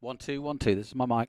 1 2 1 2. This is my mic.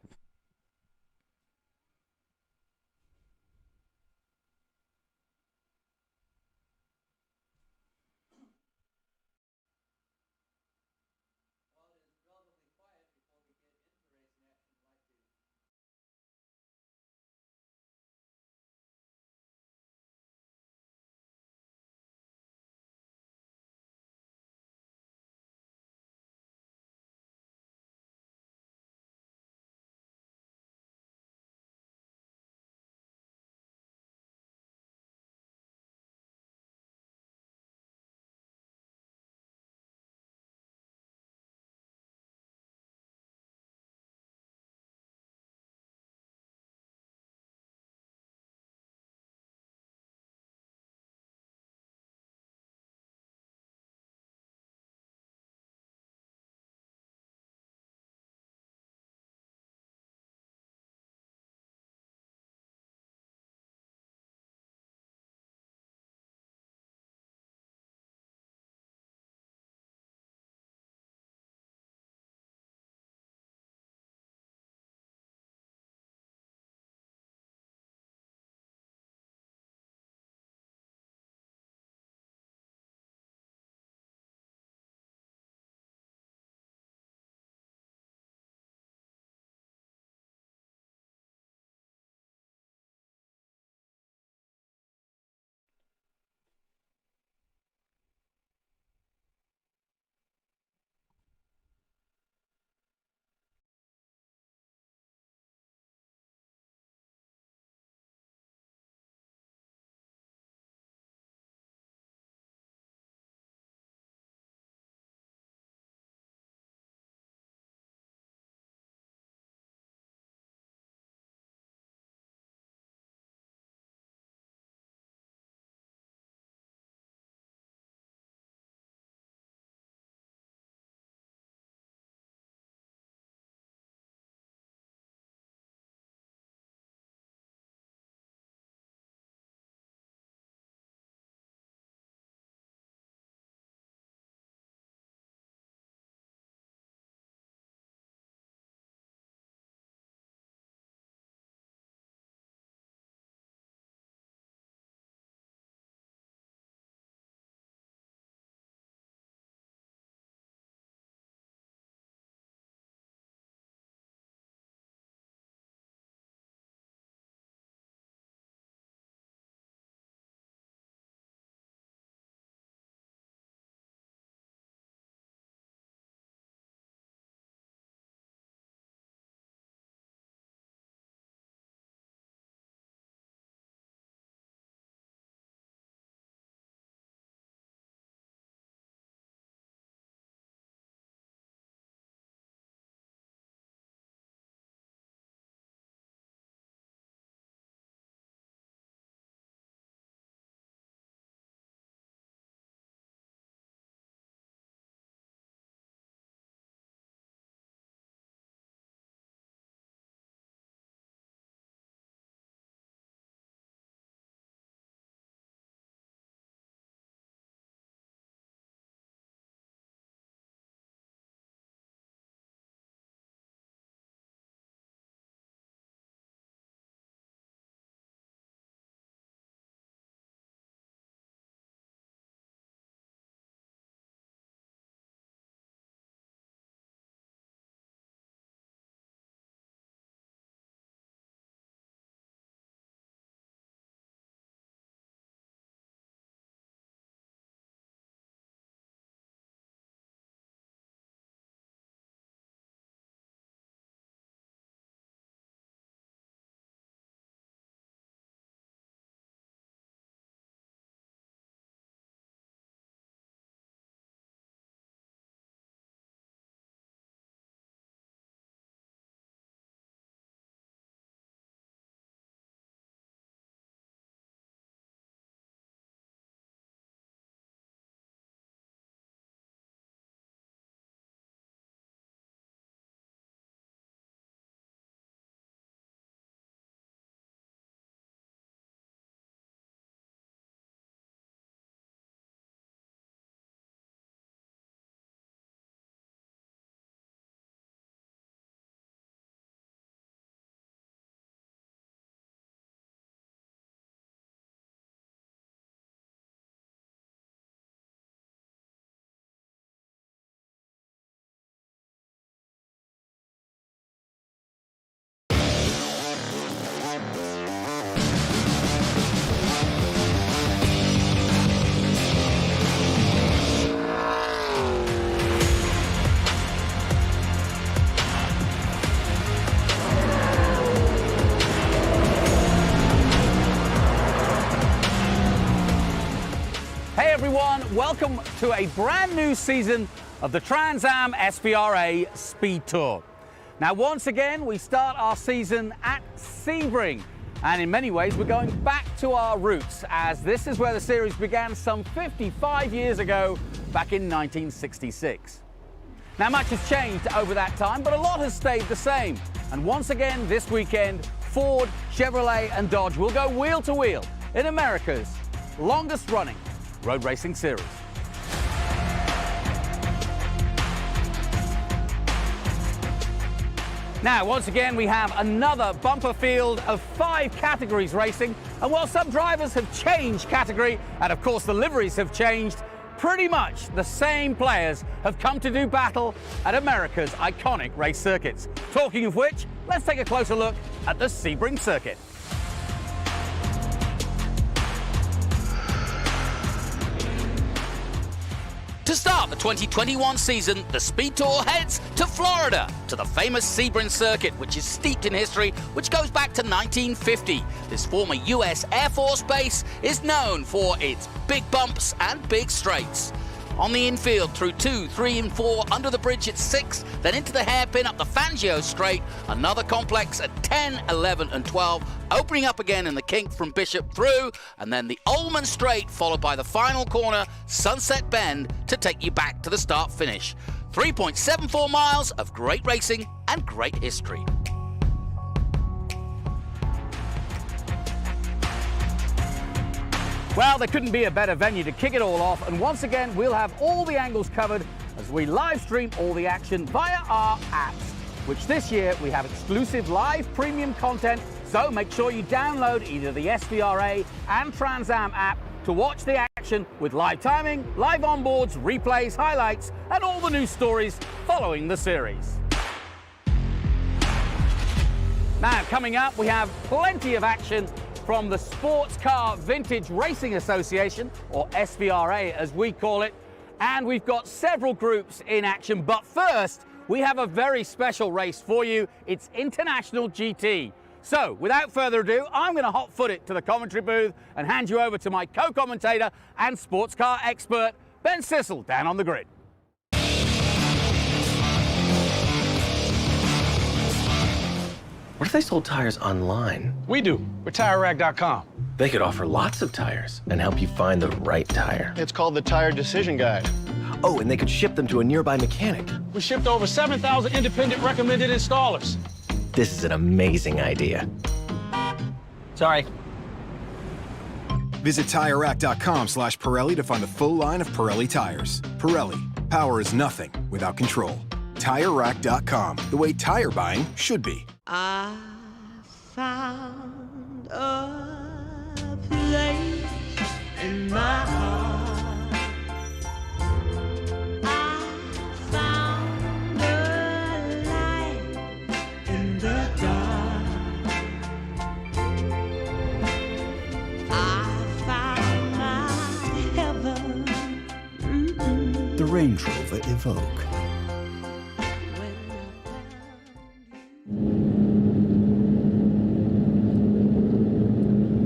welcome to a brand new season of the Trans Am SVRA Speed Tour. Now, once again, we start our season at Sebring, and in many ways, we're going back to our roots, as this is where the series began some 55 years ago, back in 1966. Now, much has changed over that time, but a lot has stayed the same. And once again, this weekend, Ford, Chevrolet, and Dodge will go wheel to wheel in America's longest-running road racing series. Now, once again, we have another bumper field of 5 categories racing. And while some drivers have changed category, and of course the liveries have changed, pretty much the same players have come to do battle at America's iconic race circuits. Talking of which, let's take a closer look at the Sebring circuit. To start the 2021 season, the Speed Tour heads to Florida, to the famous Sebring circuit, which is steeped in history, which goes back to 1950. This former US Air Force base is known for its big bumps and big straights. On the infield, through 2, 3, and 4, under the bridge at 6, then into the hairpin up the Fangio straight, another complex at 10, 11, and 12, opening up again in the kink from Bishop through, and then the Ullman straight, followed by the final corner, Sunset Bend, to take you back to the start-finish. 3.74 miles of great racing and great history. Well, there couldn't be a better venue to kick it all off, and once again, we'll have all the angles covered as we live stream all the action via our apps, which this year we have exclusive live premium content, so make sure you download either the SVRA and Trans Am app to watch the action with live timing, live onboards, replays, highlights, and all the news stories following the series. Now, coming up, we have plenty of action from the Sports Car Vintage Racing Association, or SVRA as we call it, and we've got several groups in action. But first, we have a very special race for you. It's International GT. So, without further ado, I'm going to hot-foot it to the commentary booth and hand you over to my co-commentator and sports car expert, Ben Sissel, down on the grid. What if they sold tires online? We do. We're Tirerack.com. They could offer lots of tires and help you find the right tire. It's called the Tire Decision Guide. Oh, and they could ship them to a nearby mechanic. We shipped over 7,000 independent recommended installers. This is an amazing idea. Sorry. Visit Tirerack.com/Pirelli to find the full line of Pirelli tires. Pirelli, power is nothing without control. Tirerack.com, the way tire buying should be. I found a place in my heart. I found a light in the dark. I found my heaven. The Range Rover Evoque.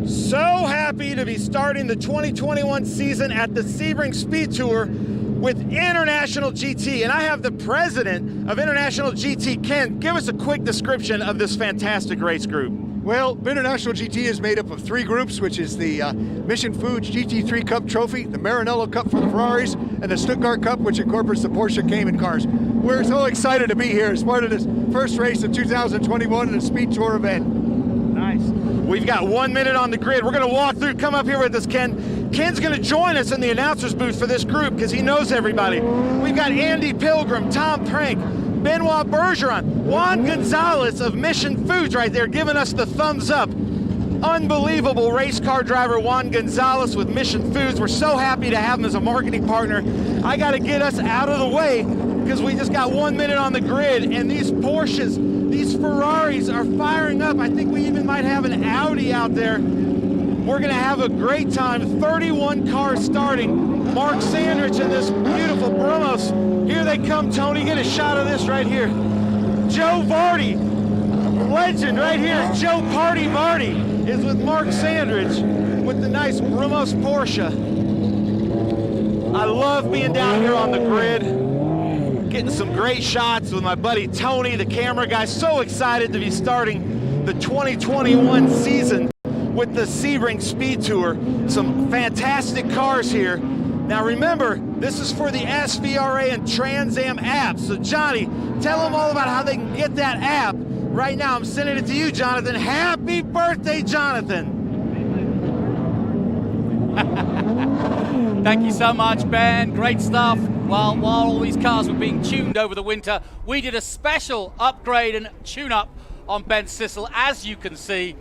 So happy to be starting the 2021 season at the Sebring Speed Tour with International GT. And I have the president of International GT. Ken, give us a quick description of this fantastic race group. Well, International GT is made up of 3 groups, which is the Mission Foods GT3 Cup Trophy, the Maranello Cup for the Ferraris, and the Stuttgart Cup, which incorporates the Porsche Cayman cars. We're so excited to be here as part of this first race of 2021 in the Speed Tour event. Nice. We've got 1 minute on the grid. We're going to walk through. Come up here with us, Ken. Ken's going to join us in the announcer's booth for this group because he knows everybody. We've got Andy Pilgrim, Tom Prank, Benoit Bergeron, Juan Gonzalez of Mission Foods right there giving us the thumbs up. Unbelievable race car driver Juan Gonzalez with Mission Foods. We're so happy to have him as a marketing partner. I got to get us out of the way because we just got 1 minute on the grid, and these Porsches, these Ferraris are firing up. I think we even might have an Audi out there. We're going to have a great time. 31 cars starting. Mark Sandrich in this beautiful Brumos. Here they come, Tony. Get a shot of this right here. Joe Vardy, legend right here. Joe Party Marty is with Mark Sandrich with the nice Brumos Porsche. I love being down here on the grid, getting some great shots with my buddy Tony, the camera guy. So excited to be starting the 2021 season with the Sebring Speed Tour. Some fantastic cars here. Now remember, this is for the SVRA and Trans Am app. So Johnny, tell them all about how they can get that app. Right now, I'm sending it to you, Jonathan. Happy birthday, Jonathan. Thank you so much, Ben. Great stuff. While all these cars were being tuned over the winter, we did a special upgrade and tune-up on Ben Sissel. As you can see,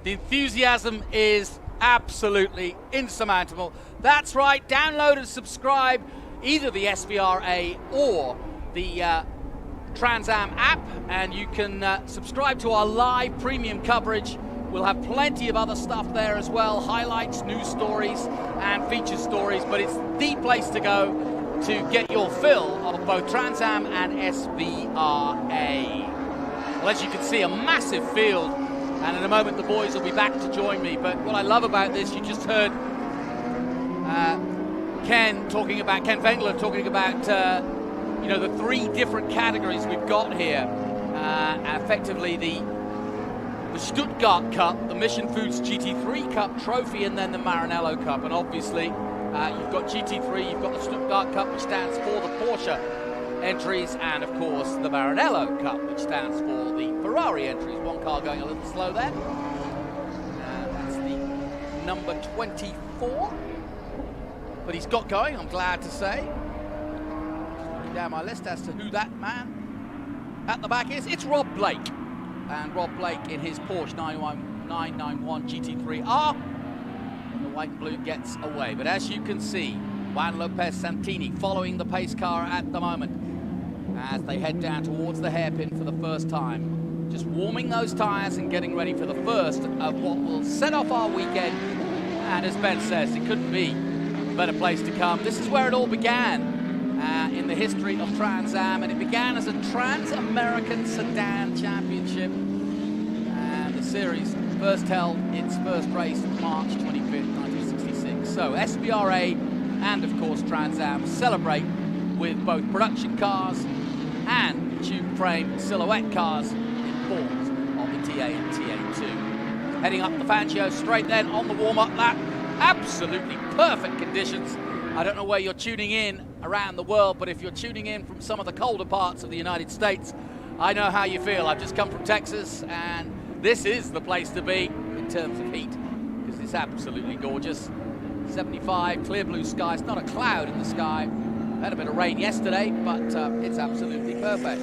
the enthusiasm is absolutely insurmountable. That's right, download and subscribe either the SVRA or the Trans Am app, and you can subscribe to our live premium coverage. We'll have plenty of other stuff there as well, highlights, news stories, and feature stories, but it's the place to go to get your fill of both Trans Am and SVRA. Well, as you can see, a massive field, and in a moment the boys will be back to join me. But what I love about this, you just heard Ken Wengler talking about the three different categories we've got here. Effectively the Stuttgart Cup, the Mission Foods GT3 Cup trophy, and then the Maranello Cup. And obviously you've got GT3, you've got the Stuttgart Cup, which stands for the Porsche entries, and of course the Maranello Cup, which stands for the Ferrari entries. One car going a little slow there. That's the number 24. But he's got going, I'm glad to say. Looking down my list as to who that man at the back is. It's Rob Blake. And Rob Blake in his Porsche 991 GT3R. And the white and blue gets away. But as you can see, Juan Lopez Santini following the pace car at the moment as they head down towards the hairpin for the first time. Just warming those tyres and getting ready for the first of what will set off our weekend. And as Ben says, it couldn't be a better place to come. This is where it all began in the history of Trans Am, and it began as a Trans-American Sedan Championship. And the series first held its first race March 25th, 1966. So SVRA and of course Trans Am celebrate with both production cars and tube frame silhouette cars in forms of the TA and TA2. Heading up the Fangio straight then on the warm-up lap. Absolutely perfect conditions. I don't know where you're tuning in around the world, but if you're tuning in from some of the colder parts of the United States, I know how you feel. I've just come from Texas, and this is the place to be in terms of heat, because it's absolutely gorgeous. 75, clear blue skies, not a cloud in the sky. Had a bit of rain yesterday, but it's absolutely perfect.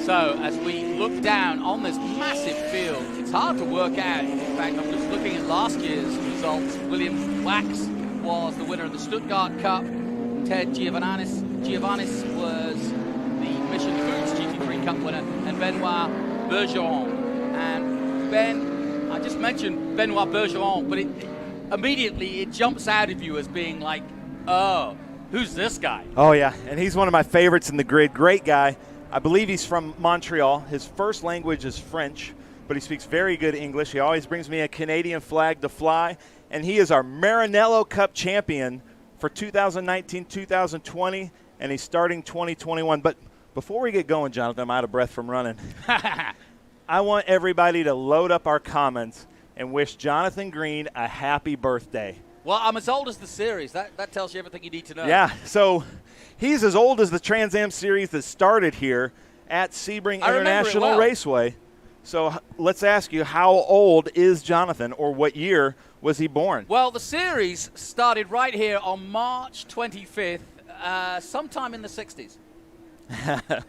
So as we look down on this massive field, it's hard to work out. In fact, I'm just looking at last year's results. William Wax was the winner of the Stuttgart Cup. Ted Giovannis was the Mission Foods GT3 Cup winner, and Benoit Bergeron. And Ben, I just mentioned Benoit Bergeron, but immediately it jumps out of you as being like, oh, who's this guy? Oh yeah, and he's one of my favorites in the grid. Great guy. I believe he's from Montreal. His first language is French, but he speaks very good English. He always brings me a Canadian flag to fly, and he is our Maranello Cup champion for 2019-2020, and he's starting 2021. But before we get going, Jonathan, I'm out of breath from running. I want everybody to load up our comments and wish Jonathan Green a happy birthday. Well, I'm as old as the series. That tells you everything you need to know. Yeah, so he's as old as the Trans Am series that started here at Sebring International Raceway. So let's ask you, how old is Jonathan, or what year was he born? Well, the series started right here on March 25th, sometime in the 60s.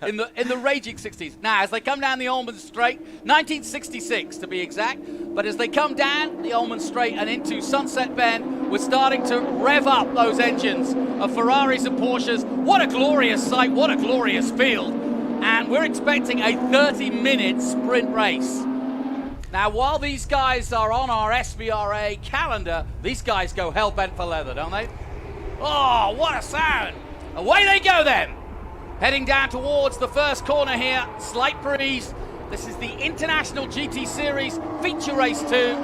in the raging 60s. Now, as they come down the Ulmann Straight, 1966 to be exact, but as they come down the Ulmann Straight and into Sunset Bend, we're starting to rev up those engines of Ferraris and Porsches. What a glorious sight, what a glorious field. And we're expecting a 30-minute sprint race. Now, while these guys are on our SVRA calendar, these guys go hell-bent for leather, don't they? Oh, what a sound. Away they go then. Heading down towards the first corner here, slight breeze. This is the International GT Series Feature Race 2.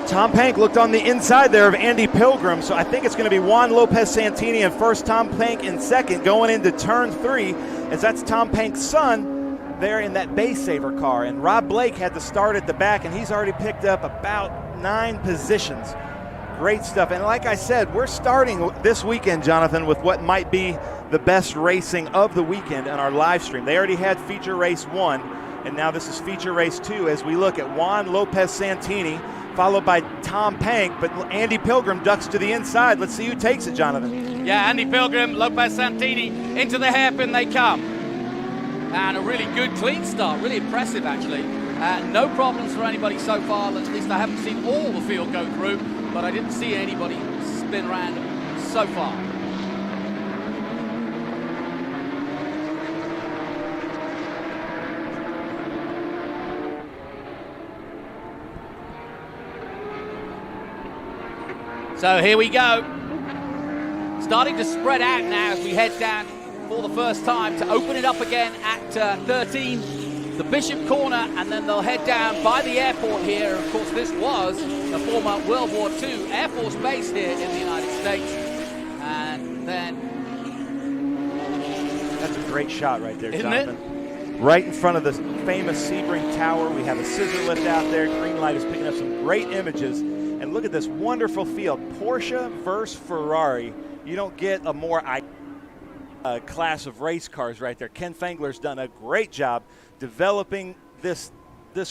Tom Pank looked on the inside there of Andy Pilgrim, so I think it's going to be Juan Lopez Santini in first, Tom Pank in second, going into turn 3, as that's Tom Pank's son there in that base saver car. And Rob Blake had to start at the back, and he's already picked up about 9 positions. Great stuff. And like I said, we're starting this weekend, Jonathan, with what might be the best racing of the weekend on our live stream. They already had feature race 1, and now this is feature race 2 as we look at Juan Lopez Santini, followed by Tom Pank, but Andy Pilgrim ducks to the inside. Let's see who takes it, Jonathan. Yeah, Andy Pilgrim, Lopez Santini, into the hairpin they come. And a really good clean start, really impressive actually. No problems for anybody so far, at least I haven't seen all the field go through, but I didn't see anybody spin around so far. So here we go. Starting to spread out now as we head down for the first time to open it up again at 13, the Bishop Corner, and then they'll head down by the airport here. Of course, this was the former World War II Air Force base here in the United States. And then... That's a great shot right there, Isn't Jonathan. it? Right in front of the famous Sebring Tower. We have a scissor lift out there. Green light is picking up some great images. And look at this wonderful field. Porsche versus Ferrari. You don't get a more class of race cars right there. Ken Fengler's done a great job developing this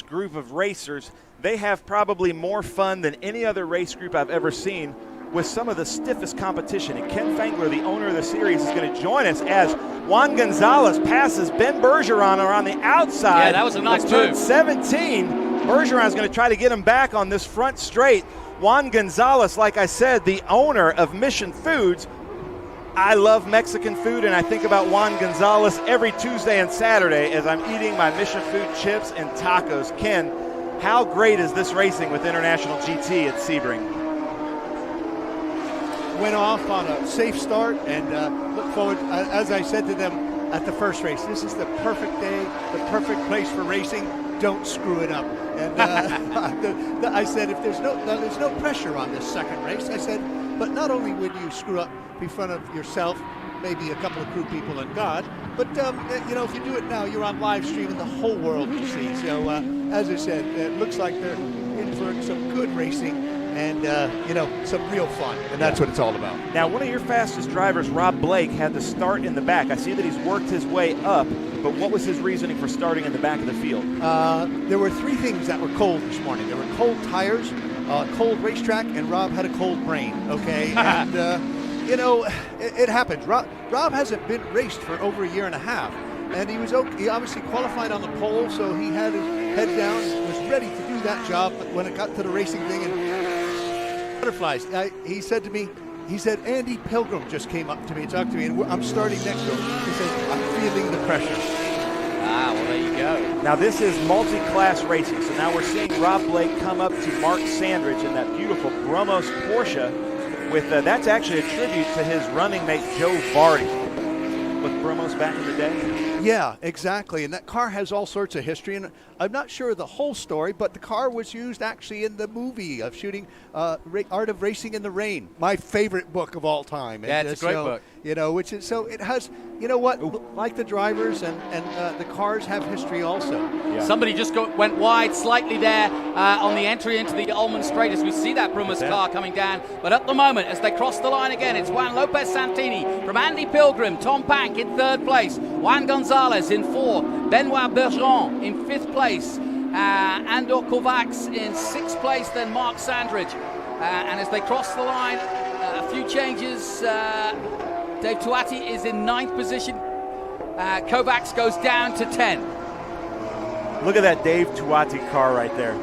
group of racers. They have probably more fun than any other race group I've ever seen, with some of the stiffest competition. And Ken Fengler, the owner of the series, is going to join us as Juan Gonzalez passes Ben Bergeron around the outside. Yeah, that was a nice turn move. 17. Bergeron's going to try to get him back on this front straight. Juan Gonzalez, like I said, the owner of Mission Foods. I love Mexican food, and I think about Juan Gonzalez every Tuesday and Saturday as I'm eating my Mission Food chips and tacos. Ken, how great is this racing with International GT at Sebring? Went off on a safe start and look forward, as I said to them at the first race, this is the perfect day, the perfect place for racing. Don't screw it up. And I said, if there's no pressure on this second race, I said, but not only would you screw up in front of yourself, maybe a couple of crew people and God, but if you do it now, you're on live stream and the whole world will see. So as I said, it looks like they're in for some good racing and some real fun, and that's what it's all about. Now, one of your fastest drivers, Rob Blake, had to start in the back. I see that he's worked his way up, but what was his reasoning for starting in the back of the field? There were 3 things that were cold this morning. There were cold tires, cold racetrack, and Rob had a cold brain, okay? And, it happens. Rob hasn't been raced for over a year and a half, and he obviously qualified on the pole, so he had his head down, was ready to do that job, but when it got to the racing thing and butterflies, he said to me, Andy Pilgrim just came up to me and talked to me, and I'm starting next to him. He said, I'm feeling the pressure. Ah, well, there you go. Now, this is multi-class racing, so now we're seeing Rob Blake come up to Mark Sandridge in that beautiful Brumos Porsche. With that's actually a tribute to his running mate Joe Vardy with Brumos back in the day. Yeah, exactly. And that car has all sorts of history. And I'm not sure the whole story, but the car was used actually in the movie of shooting Art of Racing in the Rain, my favorite book of all time. Yeah, it's a great book. Which is, so it has, like the drivers and the cars have history also. Yeah. Somebody just went wide slightly there on the entry into the Ullman Straight as we see that Brumos car coming down. But at the moment, as they cross the line again, it's Juan Lopez Santini from Andy Pilgrim, Tom Pank in 3rd place, Juan Gonzalez in 4th, Benoit Bergeron in 5th place, Andor Kovacs in 6th place, then Mark Sandridge. And as they cross the line, a few changes. Dave Tuati is in 9th position. Kovacs goes down to 10. Look at that Dave Tuati car right there.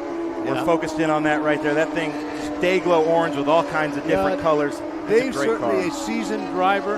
We're focused in on that right there. That thing is day-glow orange with all kinds of different colors. Dave's certainly a seasoned driver.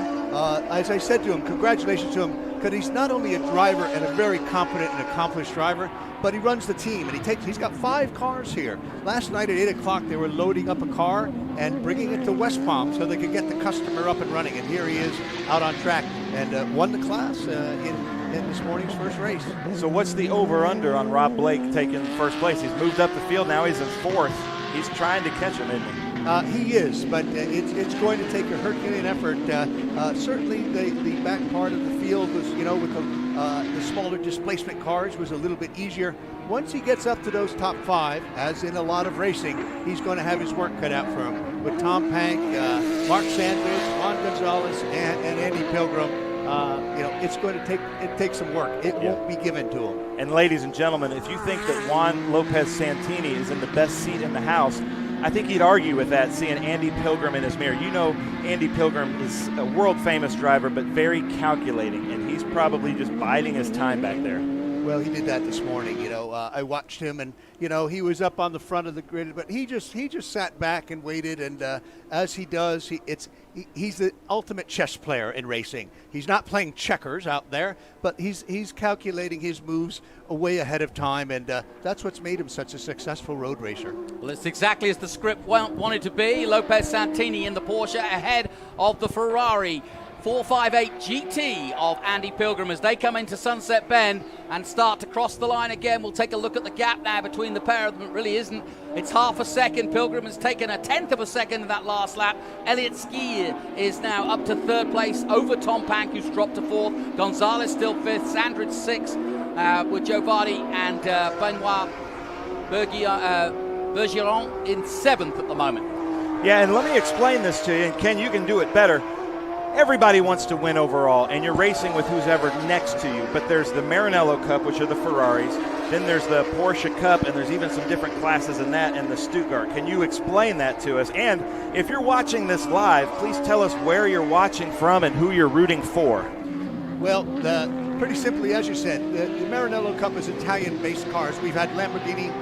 As I said to him, congratulations to him, because he's not only a driver and a very competent and accomplished driver, but he runs the team, and he's got 5 cars here. Last night at 8 o'clock, they were loading up a car and bringing it to West Palm so they could get the customer up and running, and here he is out on track and won the class in in this morning's first race. So what's the over-under on Rob Blake taking first place? He's moved up the field. Now he's in fourth. He's trying to catch him, isn't he? He is, but it's going to take a Herculean effort. Certainly the back part of the field was, with the smaller displacement cars, was a little bit easier. Once he gets up to those top 5, as in a lot of racing, he's going to have his work cut out for him. With Tom Pank, Mark Sanders, Juan Gonzalez, and Andy Pilgrim, it's going to take some work. It won't be given to him. And ladies and gentlemen, if you think that Juan Lopez Santini is in the best seat in the house, I think he'd argue with that, seeing Andy Pilgrim in his mirror. Andy Pilgrim is a world-famous driver, but very calculating, and he's probably just biding his time back there. Well, he did that this morning. I watched him, and he was up on the front of the grid, but he just sat back and waited. And as he does, he's the ultimate chess player in racing. He's not playing checkers out there, but he's calculating his moves way ahead of time, and that's what's made him such a successful road racer. Well, it's exactly as the script wanted to be. Lopez Santini in the Porsche ahead of the Ferrari 458 GT of Andy Pilgrim as they come into Sunset Bend and start to cross the line again. We'll take a look at the gap now between the pair of them. It really isn't. It's half a second. Pilgrim has taken a tenth of a second in that last lap. Elliott Skier is now up to third place over Tom Pank, who's dropped to fourth. Gonzalez still fifth. Sandridge sixth with Joe Vardy and Benoit Bergeron in seventh at the moment. Yeah, and let me explain this to you, and Ken, you can do it better. Everybody wants to win overall, and you're racing with who's ever next to you. But there's the Maranello Cup, which are the Ferraris. Then there's the Porsche Cup, and there's even some different classes in that, and the Stuttgart. Can you explain that to us? And if you're watching this live, please tell us where you're watching from and who you're rooting for. Well, pretty simply, as you said, the Maranello Cup is Italian-based cars. We've had Lamborghini,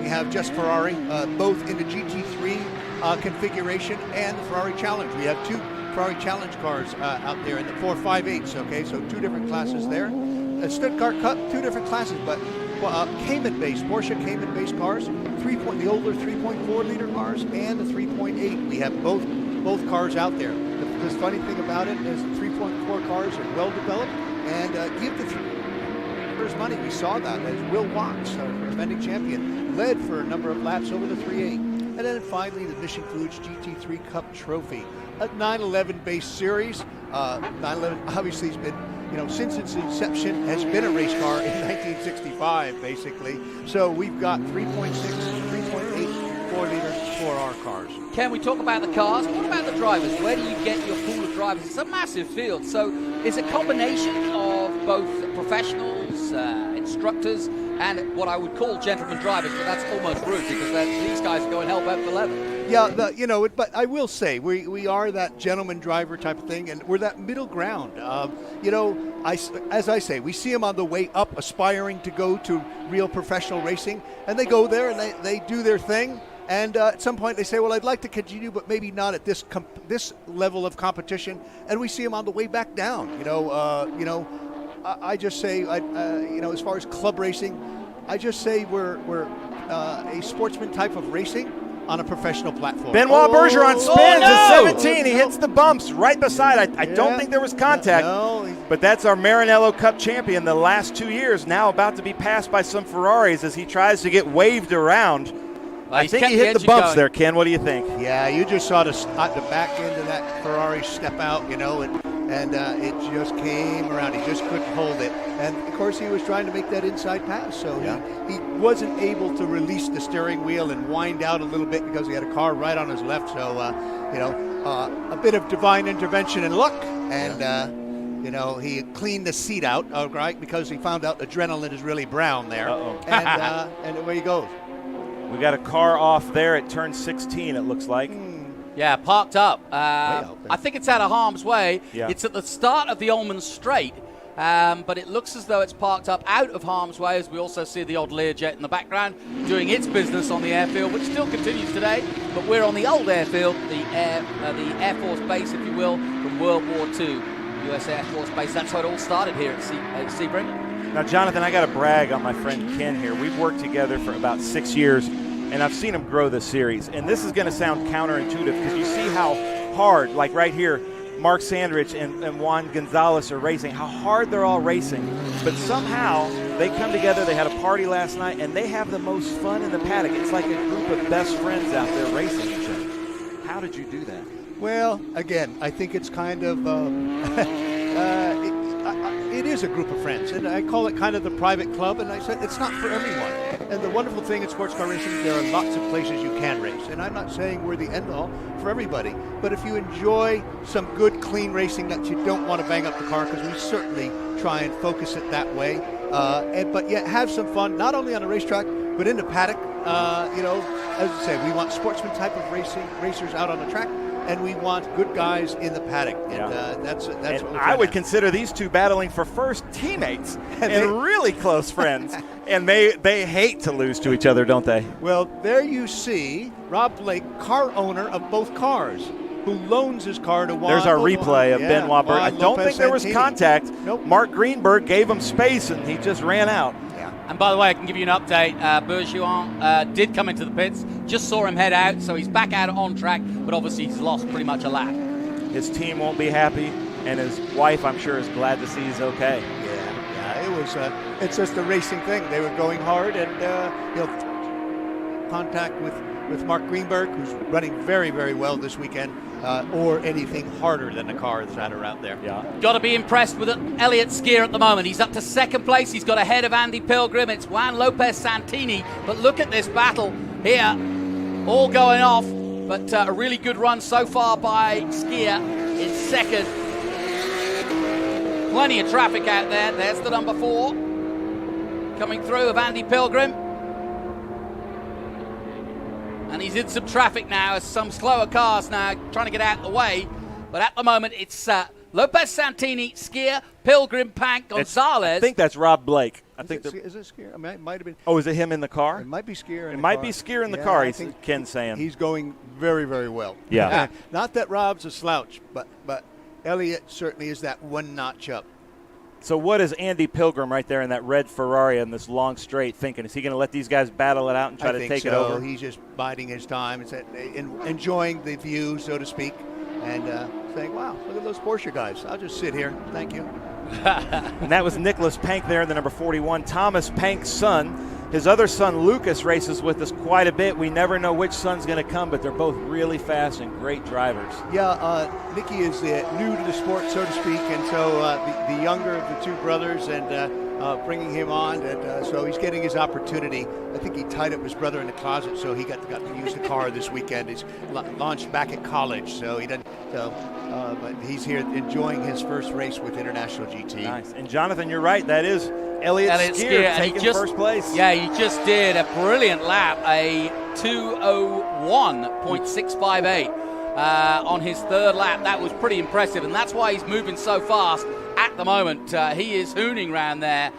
we have just Ferrari, both in the GT3 configuration and the Ferrari Challenge. We have two Ferrari Challenge cars out there in the 458s, okay, so two different classes there. The Stuttgart Cup, two different classes, but Cayman-based, Porsche Cayman-based cars, the older 3.4 liter cars and the 3.8. We have both cars out there. The funny thing about it is the 3.4 cars are well developed and give the first money. We saw that as Will Watts, our defending champion, led for a number of laps over the 3.8. And then finally the Mission Foods GT3 Cup Trophy, a 911 based series. 911 obviously has been, since its inception, has been a race car in 1965, basically. So we've got 3.6, 3.8, 4 liter 4R cars. Can we talk about the cars? What about the drivers? Where do you get your pool of drivers? It's a massive field, so it's a combination of both professionals, instructors, and what I would call gentlemen drivers, but that's almost rude because these guys go and help out for leather. Yeah, but I will say we are that gentleman driver type of thing, and we're that middle ground. As I say, we see them on the way up, aspiring to go to real professional racing, and they go there and they do their thing. And at some point they say, well, I'd like to continue, but maybe not at this level of competition. And we see them on the way back down. I just say, as far as club racing, I just say we're a sportsman type of racing on a professional platform. Benoit Bergeron spins at 17. He hits the bumps right beside. I don't think there was contact. But that's our Maranello Cup champion the last 2 years, now about to be passed by some Ferraris as he tries to get waved around. I think he hit the bumps there, Ken. What do you think? Yeah, you just saw the back end of that Ferrari step out, and it just came around. He just couldn't hold it. And, of course, he was trying to make that inside pass, so he wasn't able to release the steering wheel and wind out a little bit because he had a car right on his left. So, a bit of divine intervention and luck. And, he cleaned the seat out, right, because he found out adrenaline is really brown there. And away he goes. We got a car off there at turn 16, it looks like. Yeah, parked up. I think it's out of harm's way. Yeah. It's at the start of the Ullman Straight, but it looks as though it's parked up out of harm's way, as we also see the old Learjet in the background doing its business on the airfield, which still continues today. But we're on the old airfield, the Air Force Base, if you will, from World War II, U.S. Air Force Base. That's how it all started here at Sebring. Now, Jonathan, I got to brag on my friend Ken here. We've worked together for about 6 years, and I've seen him grow this series. And this is going to sound counterintuitive because you see how hard, like right here, Mark Sandrich and Juan Gonzalez are racing, how hard they're all racing. But somehow they come together. They had a party last night, and they have the most fun in the paddock. It's like a group of best friends out there racing each other. How did you do that? Well, again, I think it's kind of it is a group of friends, and I call it kind of the private club. And I said it's not for everyone. And the wonderful thing in sports car racing, there are lots of places you can race. And I'm not saying we're the end all for everybody, but if you enjoy some good, clean racing that you don't want to bang up the car, because we certainly try and focus it that way, but yet have some fun, not only on the racetrack, but in the paddock. As I say, we want sportsman type of racers out on the track, and we want good guys in the paddock. And that's what we're I would at. consider these two battling for first teammates and really close friends. And they hate to lose to each other, don't they? Well, there you see Rob Blake, car owner of both cars, who loans his car to Juan. There's our replay of Benoit Berg. I don't think there was Santini. contact. Nope. Mark Greenberg gave him space, and he just ran out. And by the way, I can give you an update. Bergeron did come into the pits, just saw him head out, so he's back out on track, but obviously he's lost pretty much a lap. His team won't be happy, and his wife, I'm sure, is glad to see he's okay. Yeah, it was. It's just a racing thing. They were going hard, and contact with Mark Greenberg, who's running very, very well this weekend, or anything harder than the cars that are out there. Yeah. Got to be impressed with Elliott Skier at the moment. He's up to second place. He's got ahead of Andy Pilgrim. It's Juan Lopez Santini. But look at this battle here. All going off. But a really good run so far by Skier in second. Plenty of traffic out there. There's the number 4 coming through of Andy Pilgrim. And he's in some traffic now as some slower cars now trying to get out of the way. But at the moment, it's Lopez Santini, Skier, Pilgrim, Pank, Gonzalez. I think that's Rob Blake. Is it Skier? I mean, it might have been. Oh, is it him in the car? It might be Skier in It the might car. be Skier in the Yeah, car, I think Ken's saying. He's going very, very well. Yeah. Not that Rob's a slouch, but Elliott certainly is that one notch up. So what is Andy Pilgrim right there in that red Ferrari in this long straight thinking? Is he going to let these guys battle it out and try to take it over? He's just biding his time, enjoying the view, so to speak, and saying, wow, look at those Porsche guys. I'll just sit here. Thank you. And that was Nicholas Pank there in the number 41. Thomas Pank's son. His other son, Lucas, races with us quite a bit. We never know which son's going to come, but they're both really fast and great drivers. Yeah, Nicky is new to the sport, so to speak, and so the younger of the two brothers, and bringing him on, and so he's getting his opportunity. I think he tied up his brother in the closet, so he got to use the car this weekend. He's launched back at college, so he doesn't. But he's here enjoying his first race with International GT. Nice. And Jonathan, you're right. That is Elliott Skier taking first place. Yeah, he just did a brilliant lap, a 2:01.658 on his third lap. That was pretty impressive, and that's why he's moving so fast at the moment. He is hooning around there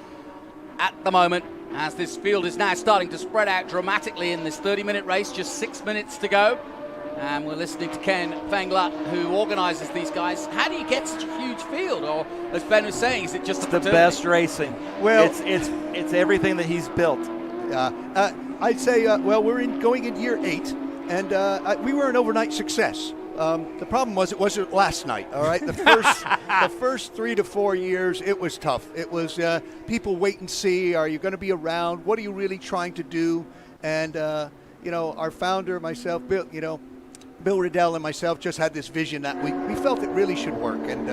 at the moment as this field is now starting to spread out dramatically in this 30-minute race, just 6 minutes to go. And we're listening to Ken Fengler, who organizes these guys. How do you get such a huge field? Or, as Ben was saying, is it just the best racing? Well, it's everything that he's built. I'd say, we're going in year 8, and we were an overnight success. The problem was it wasn't last night. All right, the first 3 to 4 years, it was tough. It was people wait and see. Are you going to be around? What are you really trying to do? And our founder, myself, Bill Riddell and myself just had this vision that we felt it really should work. And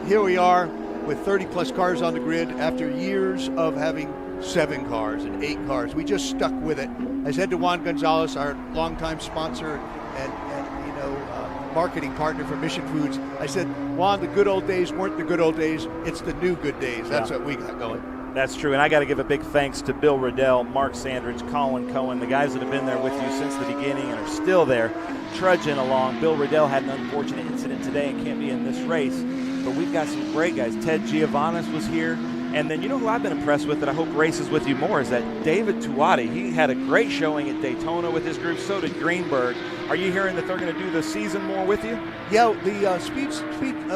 here we are with 30 plus cars on the grid after years of having 7 cars and 8 cars. We just stuck with it. I said to Juan Gonzalez, our longtime sponsor and marketing partner for Mission Foods, I said, Juan, the good old days weren't the good old days. It's the new good days. That's what we got going. That's true, and I got to give a big thanks to Bill Riddell, Mark Sandrich, Colin Cohen, the guys that have been there with you since the beginning and are still there, trudging along. Bill Riddell had an unfortunate incident today and can't be in this race, but we've got some great guys. Ted Giovannis was here, and then you know who I've been impressed with that I hope races with you more is that David Tuati. He had a great showing at Daytona with his group, so did Greenberg. Are you hearing that they're going to do the season more with you? Yeah, the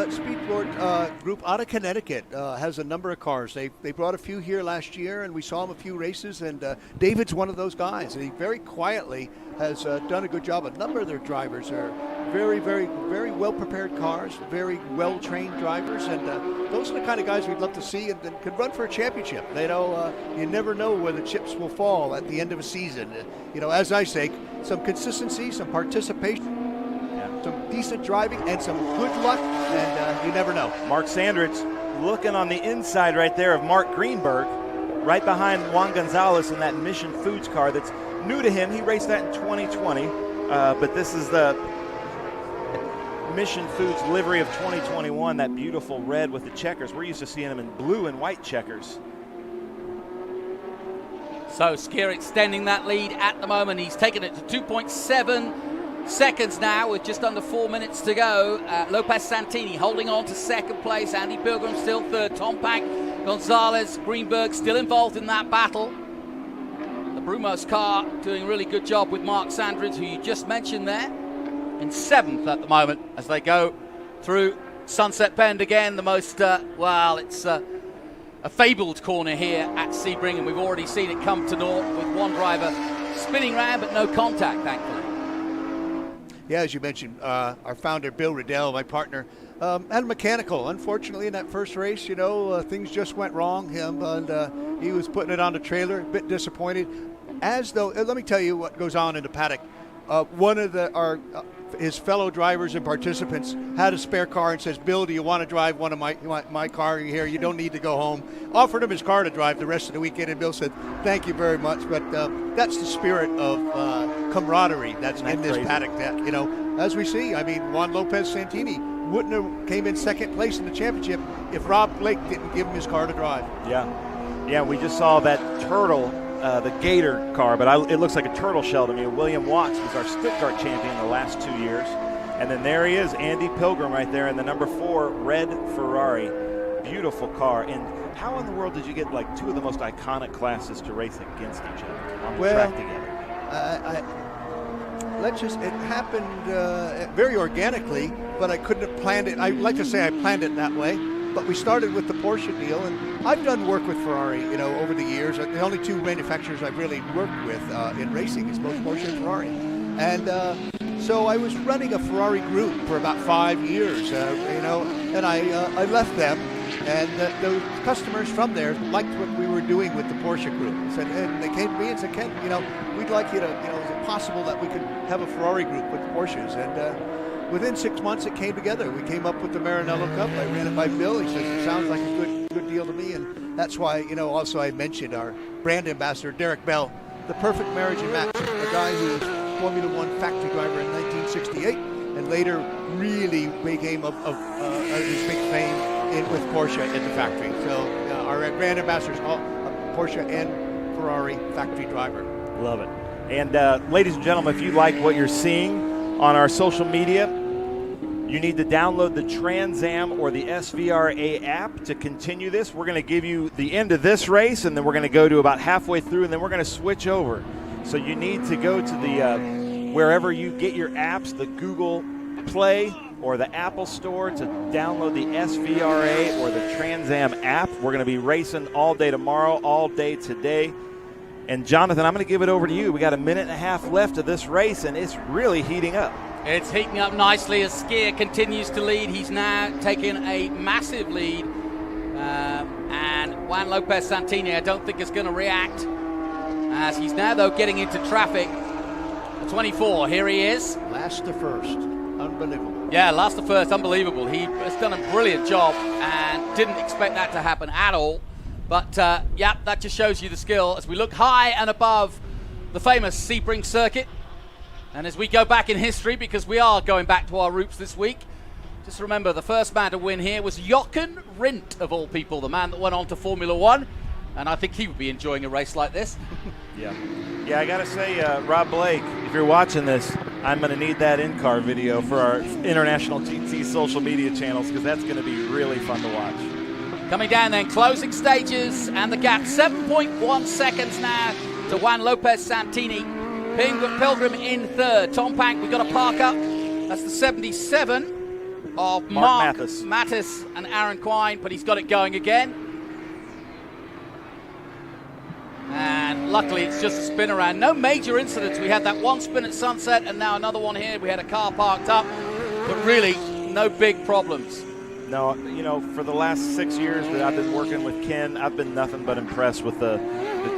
SpeedTour group out of Connecticut has a number of cars. They brought a few here last year, and we saw them a few races, and David's one of those guys. And he very quietly has done a good job. A number of their drivers are very, very, very well-prepared cars, very well-trained drivers, and those are the kind of guys we'd love to see and that could run for a championship. You never know where the chips will fall at the end of a season. As I say, some consistency, some participation, some decent driving, and some good luck, and you never know. Mark Sandridge looking on the inside right there of Mark Greenberg, right behind Juan Gonzalez in that Mission Foods car that's new to him. He raced that in 2020, but this is the Mission Foods livery of 2021, that beautiful red with the checkers. We're used to seeing them in blue and white checkers. So Skier extending that lead at the moment. He's taken it to 2.7 seconds now with just under 4 minutes to go. Lopez Santini holding on to second place. Andy Pilgrim still third. Tom Pack, Gonzalez, Greenberg still involved in that battle. The Brumos car doing a really good job with Mark Sandridge, who you just mentioned there, in seventh at the moment as they go through Sunset Bend again. The most, it's a fabled corner here at Sebring, and we've already seen it come to naught with one driver spinning around but no contact, thankfully. Yeah, as you mentioned, our founder, Bill Riddell, my partner, had a mechanical. Unfortunately, in that first race, things just went wrong. He was putting it on the trailer, a bit disappointed. As though, let me tell you what goes on in the paddock. One of his fellow drivers and participants had a spare car and says, "Bill, do you want to drive one of my car here? You don't need to go home." Offered him his car to drive the rest of the weekend, and Bill said, "Thank you very much." But that's the spirit of camaraderie that's in this paddock. That, as we see, Juan Lopez Santini wouldn't have came in second place in the championship if Rob Blake didn't give him his car to drive. Yeah, we just saw that turtle. The Gator car, but it looks like a turtle shell to me. William Watts was our Stuttgart champion the last 2 years. And then there he is, Andy Pilgrim right there in the number 4 red Ferrari. Beautiful car. And how in the world did you get like two of the most iconic classes to race against each other on the track together? It happened very organically, but I couldn't have planned it. I like to say I planned it that way. But we started with the Porsche deal, and I've done work with Ferrari, over the years. The only two manufacturers I've really worked with in racing is both Porsche and Ferrari. And so I was running a Ferrari group for about 5 years, and I left them. And the customers from there liked what we were doing with the Porsche group. And they came to me and said, "Ken, we'd like you to, is it possible that we could have a Ferrari group with Porsches?" And within 6 months, it came together. We came up with the Maranello Cup. I ran it by Bill. He says, "It sounds like a good deal to me." And that's why, also I mentioned our brand ambassador, Derek Bell, the perfect marriage and match. A guy who was Formula One factory driver in 1968 and later really became of his big fame with Porsche in the factory. So our brand ambassadors, Porsche and Ferrari factory driver. Love it. And ladies and gentlemen, if you like what you're seeing on our social media, you need to download the Trans Am or the SVRA app to continue this. We're going to give you the end of this race, and then we're going to go to about halfway through, and then we're going to switch over. So you need to go to the wherever you get your apps, the Google Play or the Apple Store, to download the SVRA or the Trans Am app. We're going to be racing all day tomorrow, all day today. And Jonathan, I'm going to give it over to you. We got a minute and a half left of this race, and it's really heating up. It's heating up nicely as Skier continues to lead. He's now taken a massive lead. And Juan Lopez Santini, I don't think is going to react, as he's now, though, getting into traffic. 24, here he is. Last to first. Unbelievable. Yeah, last to first, unbelievable. He has done a brilliant job and didn't expect that to happen at all. But, that just shows you the skill as we look high and above the famous Sebring circuit. And as we go back in history, because we are going back to our roots this week, just remember the first man to win here was Jochen Rindt, of all people, the man that went on to Formula One. And I think he would be enjoying a race like this. Yeah, I got to say, Rob Blake, if you're watching this, I'm going to need that in-car video for our International GT social media channels, because that's going to be really fun to watch. Coming down then, closing stages, and the gap 7.1 seconds now to Juan Lopez Santini. Pilgrim in third. Tom Pank, we've got a park up. That's the 77 of Mark Mattis and Aaron Quine, but he's got it going again. And luckily it's just a spin around. No major incidents. We had that one spin at Sunset and now another one here. We had a car parked up. but really no big problems. No, you know, for the last 6 years that I've been working with Ken, I've been nothing but impressed with the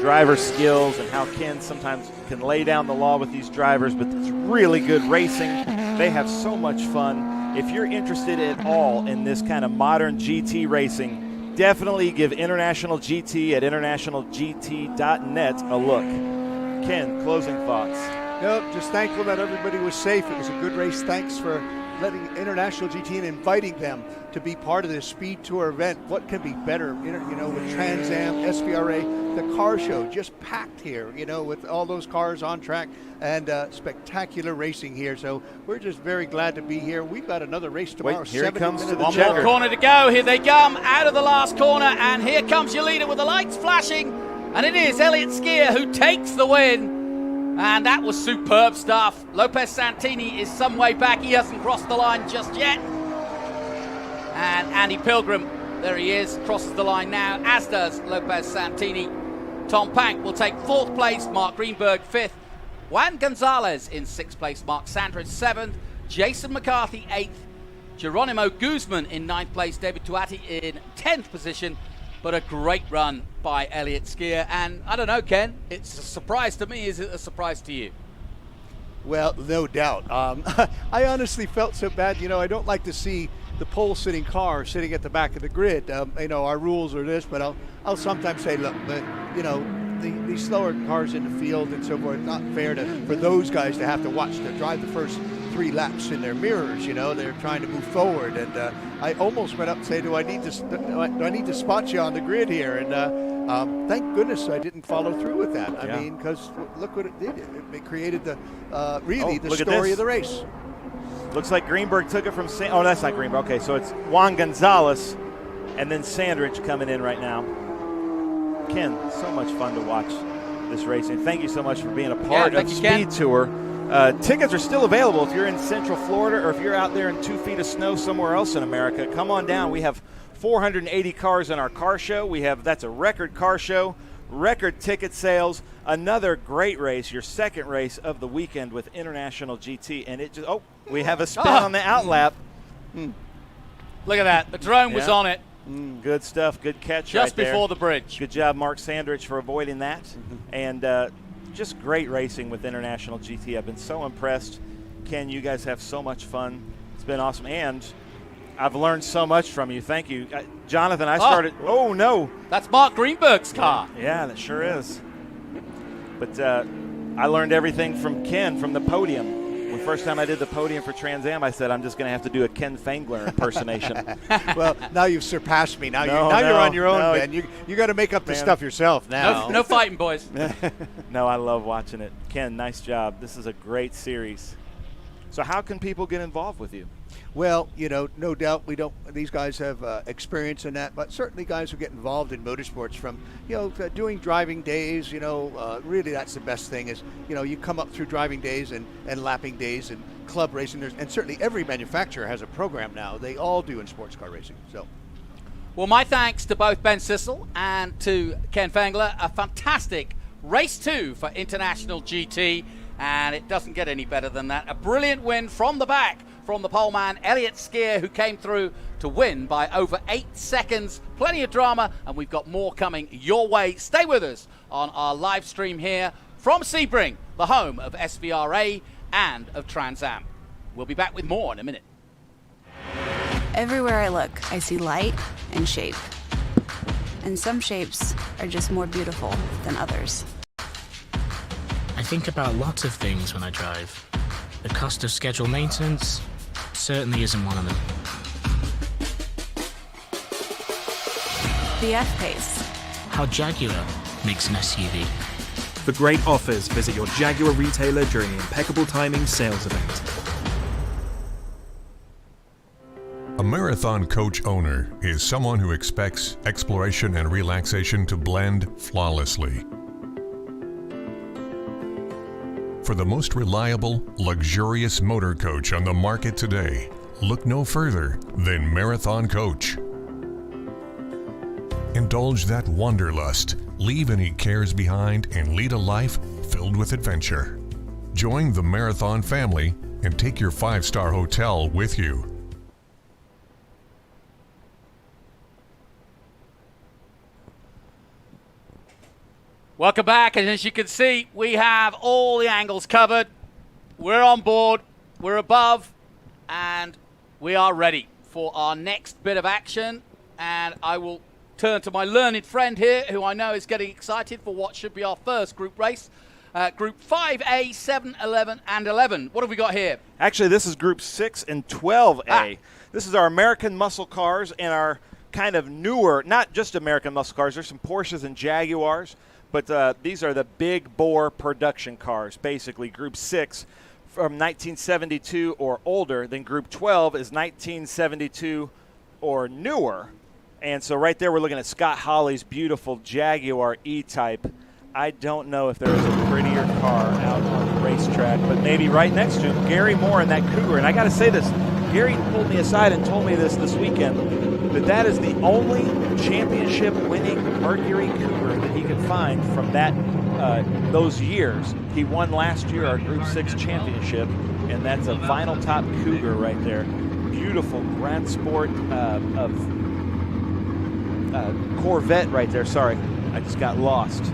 driver skills and how Ken sometimes can lay down the law with these drivers, but it's really good racing. They have so much fun. If you're interested at all in this kind of modern GT racing, definitely give International GT at internationalgt.net a look. Ken, closing thoughts. Nope, just thankful that everybody was safe. It was a good race. Thanks for letting International GT and inviting them to be part of this Speed Tour event. What can be better, you know, with Trans Am, SVRA, the car show just packed here, you know, with all those cars on track and spectacular racing here. So we're just very glad to be here. We've got another race tomorrow. Wait, here he comes to the One checker. more corner to go. Here they come out of the last corner, and here comes your leader with the lights flashing, and it is Elliott Skier who takes the win. And that was superb stuff. Lopez Santini is some way back. He hasn't crossed the line just yet. And Andy Pilgrim, there he is, crosses the line now, as does Lopez Santini. Tom Pank will take 4th place, Mark Greenberg 5th. Juan Gonzalez in 6th place, Mark Sandridge 7th. Jason McCarthy 8th. Geronimo Guzman in 9th place, David Tuati in 10th position. But a great run by Elliott Skier. And I don't know, Ken, it's a surprise to me. Is it a surprise to you? Well, no doubt. I honestly felt so bad. You know, I don't like to see the pole-sitting car sitting at the back of the grid. You know, our rules are this, but I'll sometimes say, look, you know, these slower cars in the field and so forth, it's not fair for those guys to have to watch to drive the first 3 laps in their mirrors. You know, they're trying to move forward, and I almost went up and say, do I need to spot you on the grid here? And thank goodness I didn't follow through with that. I mean, because look what it did. It created the story of the race. Looks like Greenberg took it from oh, that's not Greenberg. Okay, so it's Juan Gonzalez and then Sandridge coming in right now. Ken, so much fun to watch this racing. Thank you so much for being a part of Speed Tour. Tickets are still available if you're in Central Florida or if you're out there in 2 feet of snow somewhere else in America. Come on down. We have 480 cars in our car show. That's a record car show, record ticket sales, another great race, your second race of the weekend with International GT. And it just, we have a spin on the outlap. Look at that. The drone was on it. Good stuff. Good catch just right before there. the bridge. Good job, Mark Sandridge, for avoiding that. And just great racing with International GT. I've been so impressed. Ken, you guys have so much fun. It's been awesome. And I've learned so much from you. Thank you. Jonathan, I started. Oh, no. That's Mark Greenberg's car. Yeah, that sure is. But I learned everything from Ken from the podium. The first time I did the podium for Trans Am, I said, I'm just going to have to do a Ken Fangler impersonation. Well, now you've surpassed me. Now you're on your own, Ben. You got to make up the stuff yourself now. No fighting, boys. No, I love watching it. Ken, nice job. This is a great series. So how can people get involved with you? Well, you know, no doubt these guys have experience in that, but certainly guys who get involved in motorsports from, you know, doing driving days, you know, really that's the best thing is, you know, you come up through driving days and lapping days and club racing. And certainly every manufacturer has a program now. They all do in sports car racing. So, well, my thanks to both Ben Sissel and to Ken Fangler. A fantastic race 2 for International GT, and it doesn't get any better than that. A brilliant win from the back from the pole man, Elliott Skier, who came through to win by over 8 seconds. Plenty of drama, and we've got more coming your way. Stay with us on our live stream here from Sebring, the home of SVRA and of Trans Am. We'll be back with more in a minute. Everywhere I look, I see light and shape. And some shapes are just more beautiful than others. I think about lots of things when I drive. The cost of scheduled maintenance certainly isn't one of them. The F-Pace. How Jaguar makes an SUV. For great offers, visit your Jaguar retailer during the Impeccable Timing sales event. A marathon coach owner is someone who expects exploration and relaxation to blend flawlessly. For the most reliable, luxurious motor coach on the market today, look no further than Marathon Coach. Indulge that wanderlust, leave any cares behind, and lead a life filled with adventure. Join the Marathon family and take your 5-star hotel with you. Welcome back, and as you can see, we have all the angles covered. We're on board, we're above, and we are ready for our next bit of action. And I will turn to my learned friend here, who I know is getting excited for what should be our first group race. Group 5A, 7, 11, and 11. What have we got here? Actually, this is Group 6 and 12A. This is our American muscle cars and our kind of newer, not just American muscle cars. There's some Porsches and Jaguars, but these are the big bore production cars, basically. Group 6 from 1972 or older, then Group 12 is 1972 or newer. And so right there we're looking at Scott Hawley's beautiful Jaguar E-Type. I don't know if there is a prettier car out on the racetrack, but maybe right next to him, Gary Moore in that Cougar. And I got to say this, Gary pulled me aside and told me this weekend, that is the only championship-winning Mercury Cougar that he could find from that those years. He won last year our Group 6 championship, and that's a vinyl top Cougar right there. Beautiful Grand Sport Corvette right there. Sorry, I just got lost.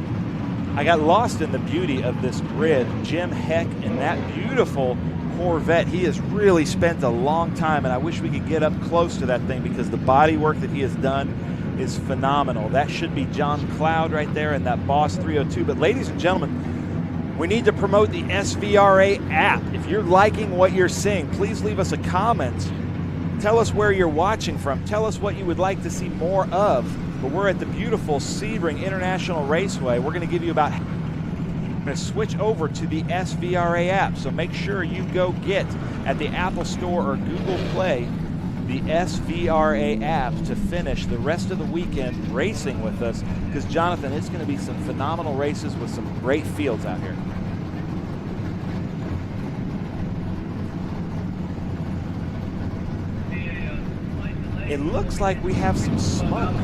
I got lost in the beauty of this grid. Jim Heck in that beautiful Corvette. He has really spent a long time, and I wish we could get up close to that thing because the body work that he has done is phenomenal. That should be John Cloud right there in that Boss 302. But ladies and gentlemen, we need to promote the SVRA app. If you're liking what you're seeing, please leave us a comment. Tell us where you're watching from. Tell us what you would like to see more of. But we're at the beautiful Sebring International Raceway. We're going to give you about... I'm going to switch over to the SVRA app. So make sure you go get at the Apple Store or Google Play the SVRA app to finish the rest of the weekend racing with us. Because, Jonathan, it's going to be some phenomenal races with some great fields out here. It looks like we have some smoke.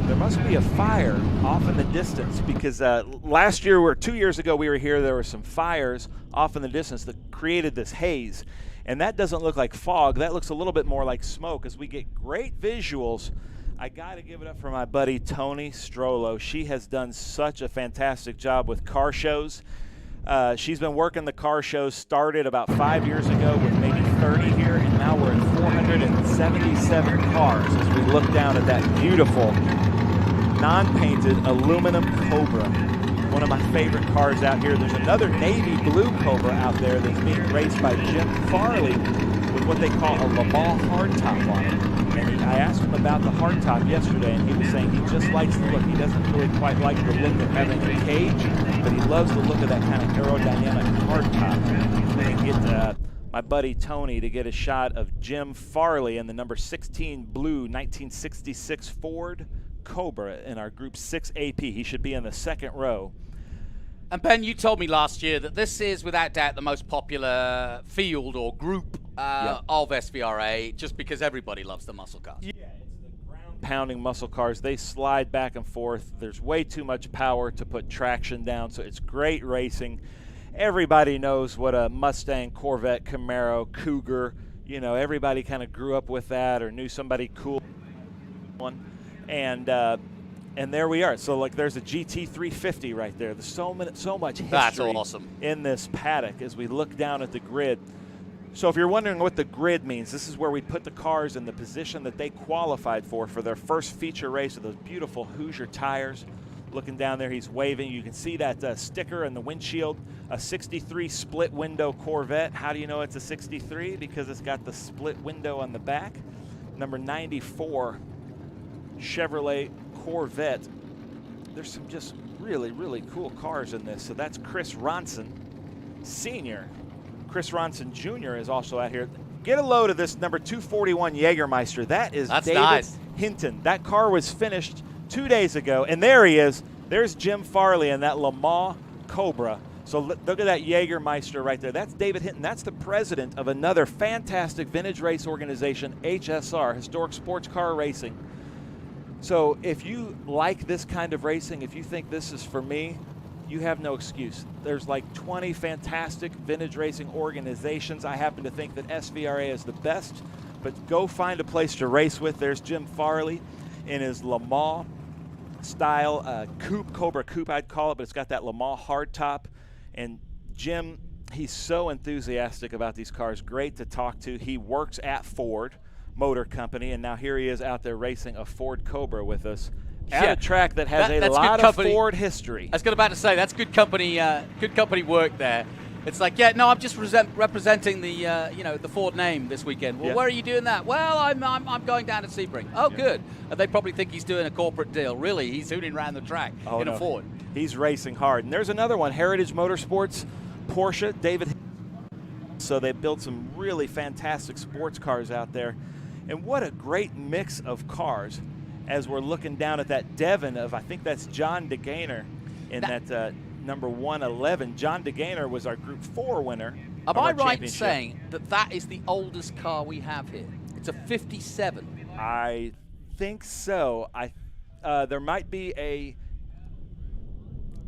There must be a fire off in the distance because last year or 2 years ago we were here, there were some fires off in the distance that created this haze. And that doesn't look like fog. That looks a little bit more like smoke as we get great visuals. I got to give it up for my buddy Tony Strollo. She has done such a fantastic job with car shows. She's been working the car shows, started about 5 years ago with maybe 30 here, and now we're at 477 cars as we look down at that beautiful non-painted aluminum Cobra. One of my favorite cars out here. There's another navy blue Cobra out there that's being raced by Jim Farley with what they call a Le Mans hardtop on it. And I asked him about the hardtop yesterday, and he was saying he just likes the look. He doesn't really quite like the look of having a cage, but he loves the look of that kind of aerodynamic hardtop. I'm going to get my buddy Tony to get a shot of Jim Farley in the number 16 blue 1966 Ford Cobra in our Group 6 AP. He should be in the second row. And Ben, you told me last year that this is without doubt the most popular field or group of SVRA, just because everybody loves the muscle cars. Yeah, it's the ground-pounding muscle cars. They slide back and forth. There's way too much power to put traction down, so it's great racing. Everybody knows what a Mustang, Corvette, Camaro, Cougar, you know, everybody kind of grew up with that or knew somebody cool one. And there we are. So, like, there's a GT 350 right there. There's so much history. That's awesome. In this paddock as we look down at the grid. So if you're wondering what the grid means, this is where we put the cars in the position that they qualified for their first feature race of those beautiful Hoosier tires. Looking down there, he's waving. You can see that sticker in the windshield, a 63 split window Corvette. How do you know it's a 63? Because it's got the split window on the back. Number 94 Chevrolet Corvette. There's some just really, really cool cars in this. So that's Chris Ronson Sr. Chris Ronson Jr. is also out here. Get a load of this number 241 Jägermeister. That's David nice. Hinton. That car was finished 2 days ago, and there he is. There's Jim Farley in that Le Mans Cobra. So look at that Jägermeister right there. That's David Hinton. That's the president of another fantastic vintage race organization, HSR, Historic Sports Car Racing. So if you like this kind of racing, if you think this is for me, you have no excuse. There's like 20 fantastic vintage racing organizations. I happen to think that SVRA is the best, but go find a place to race with. There's Jim Farley in his Le Mans style coupe, Cobra Coupe I'd call it, but it's got that Le Mans hardtop. And Jim, he's so enthusiastic about these cars, great to talk to. He works at Ford Motor Company, and now here he is out there racing a Ford Cobra with us at a track that has a lot of Ford history. I was about to say, that's good company work there. It's like, yeah, no, I'm just representing the the Ford name this weekend. Well, where are you doing that? Well, I'm going down to Sebring. Oh, good. And they probably think he's doing a corporate deal. Really, he's hooting around the track in a Ford. He's racing hard. And there's another one, Heritage Motorsports, Porsche, David. So they built some really fantastic sports cars out there. And what a great mix of cars as we're looking down at that Devon of, I think that's John DeGaynor in that number 111. John DeGaynor was our Group 4 winner. Am I right in saying that is the oldest car we have here? It's a 57. I think so. There might be a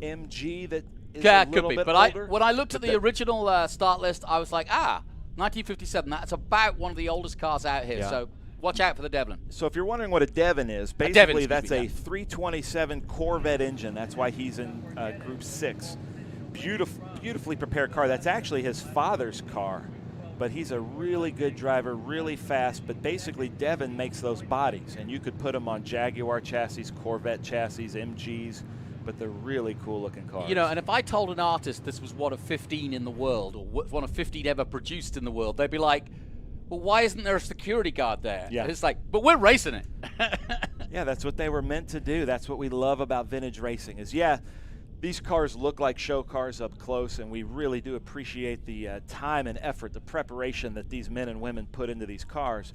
MG that is a little bit older. When I looked at the original start list, I was like, 1957. That's about one of the oldest cars out here. So watch out for the Devlin. So if you're wondering what a Devon is, basically that's a 327 Corvette engine. That's why he's in Group 6. Beautifully prepared car. That's actually his father's car, but he's a really good driver, really fast. But basically Devon makes those bodies, and you could put them on Jaguar chassis, Corvette chassis, MGs, but they're really cool looking cars. You know, and if I told an artist this was one of 15 in the world, or one of 15 ever produced in the world, they'd be like, well, why isn't there a security guard there? Yeah. And it's like, but we're racing it. Yeah, that's what they were meant to do. That's what we love about vintage racing is, these cars look like show cars up close, and we really do appreciate the time and effort, the preparation that these men and women put into these cars,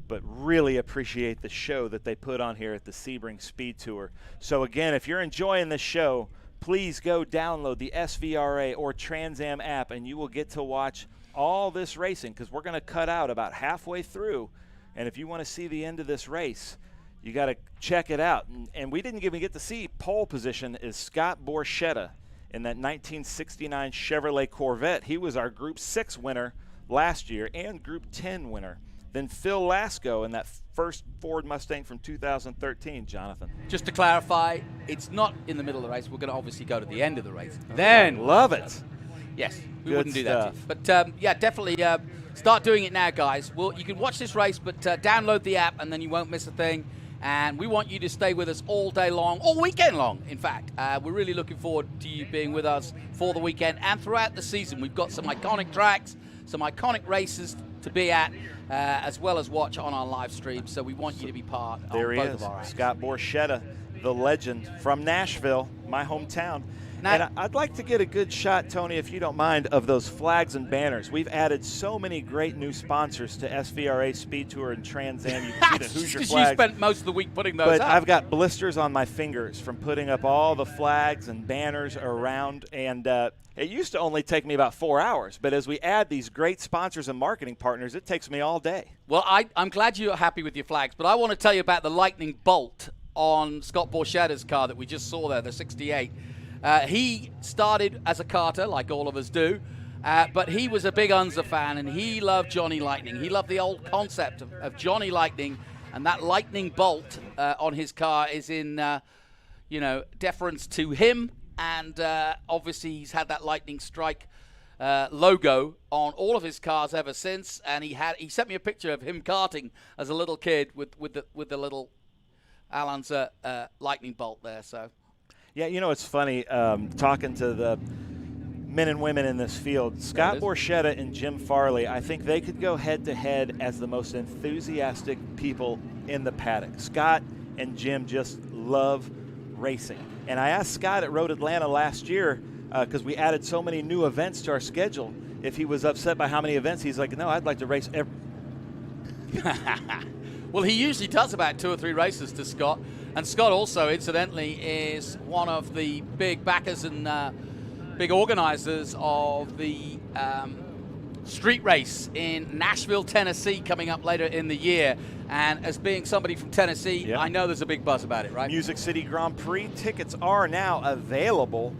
but really appreciate the show that they put on here at the Sebring Speed Tour. So again, if you're enjoying this show, please go download the SVRA or Trans Am app, and you will get to watch all this racing, because we're going to cut out about halfway through, and if you want to see the end of this race, you got to check it out. And we didn't even get to see pole position is Scott Borchetta in that 1969 Chevrolet Corvette. He was our Group 6 winner last year and Group 10 winner. Then Phil Lasco in that first Ford Mustang from 2013, Jonathan. Just to clarify, it's not in the middle of the race. We're going to obviously go to the end of the race. Then love it. Yes, we Good wouldn't do stuff. that to you. But yeah, definitely start doing it now, guys. You can watch this race, but download the app, and then you won't miss a thing. And we want you to stay with us all day long, all weekend long, in fact. We're really looking forward to you being with us for the weekend and throughout the season. We've got some iconic tracks, some iconic races to be at, as well as watch on our live stream. So we want you to be part of both of our acts. Scott Borchetta, the legend from Nashville, my hometown. Now, and I'd like to get a good shot, Tony, if you don't mind, of those flags and banners. We've added so many great new sponsors to SVRA, Speed Tour, and Trans Am. You can see the Hoosier flags. You spent most of the week putting those up. up. I've got blisters on my fingers from putting up all the flags and banners around. And it used to only take me about 4 hours. But as we add these great sponsors and marketing partners, it takes me all day. Well, I'm glad you're happy with your flags. But I want to tell you about the lightning bolt on Scott Borchetta's car that we just saw there, the 68. He started as a karter, like all of us do, but he was a big Unser fan, and he loved Johnny Lightning. He loved the old concept of Johnny Lightning, and that lightning bolt on his car is in, deference to him, and obviously he's had that lightning strike logo on all of his cars ever since, and he sent me a picture of him karting as a little kid with the little Al Unser lightning bolt there, so... Yeah, it's funny, talking to the men and women in this field. Scott Borchetta and Jim Farley, I think they could go head-to-head as the most enthusiastic people in the paddock. Scott and Jim just love racing. And I asked Scott at Road Atlanta last year, because we added so many new events to our schedule, if he was upset by how many events. He's like, no, I'd like to race every... Well, he usually does about 2 or 3 races to Scott. And Scott also, incidentally, is one of the big backers and big organizers of the street race in Nashville, Tennessee, coming up later in the year. And as being somebody from Tennessee, I know there's a big buzz about it, right? Music City Grand Prix tickets are now available.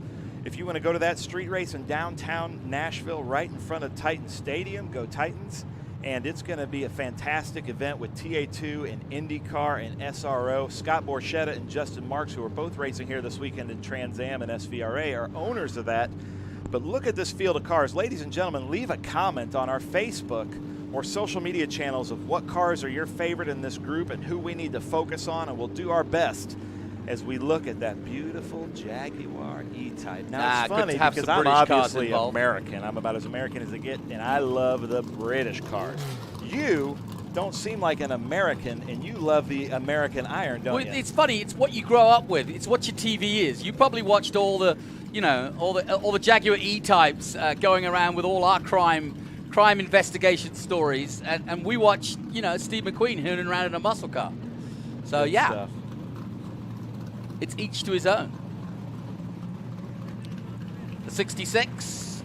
If you want to go to that street race in downtown Nashville, right in front of Titan Stadium, go Titans. And it's going to be a fantastic event with TA2 and IndyCar and SRO. Scott Borchetta and Justin Marks, who are both racing here this weekend in Trans Am and SVRA, are owners of that. But look at this field of cars. Ladies and gentlemen, leave a comment on our Facebook or social media channels of what cars are your favorite in this group and who we need to focus on, and we'll do our best as we look at that beautiful Jaguar E-Type. Now, it's funny because I'm obviously American. I'm about as American as I get, and I love the British cars. You don't seem like an American, and you love the American iron, don't you? It's funny. It's what you grow up with. It's what your TV is. You probably watched all the, all the Jaguar E-Types going around with all our crime investigation stories, and we watched, Steve McQueen hooning around in a muscle car. So Good stuff. It's each to his own. The 66,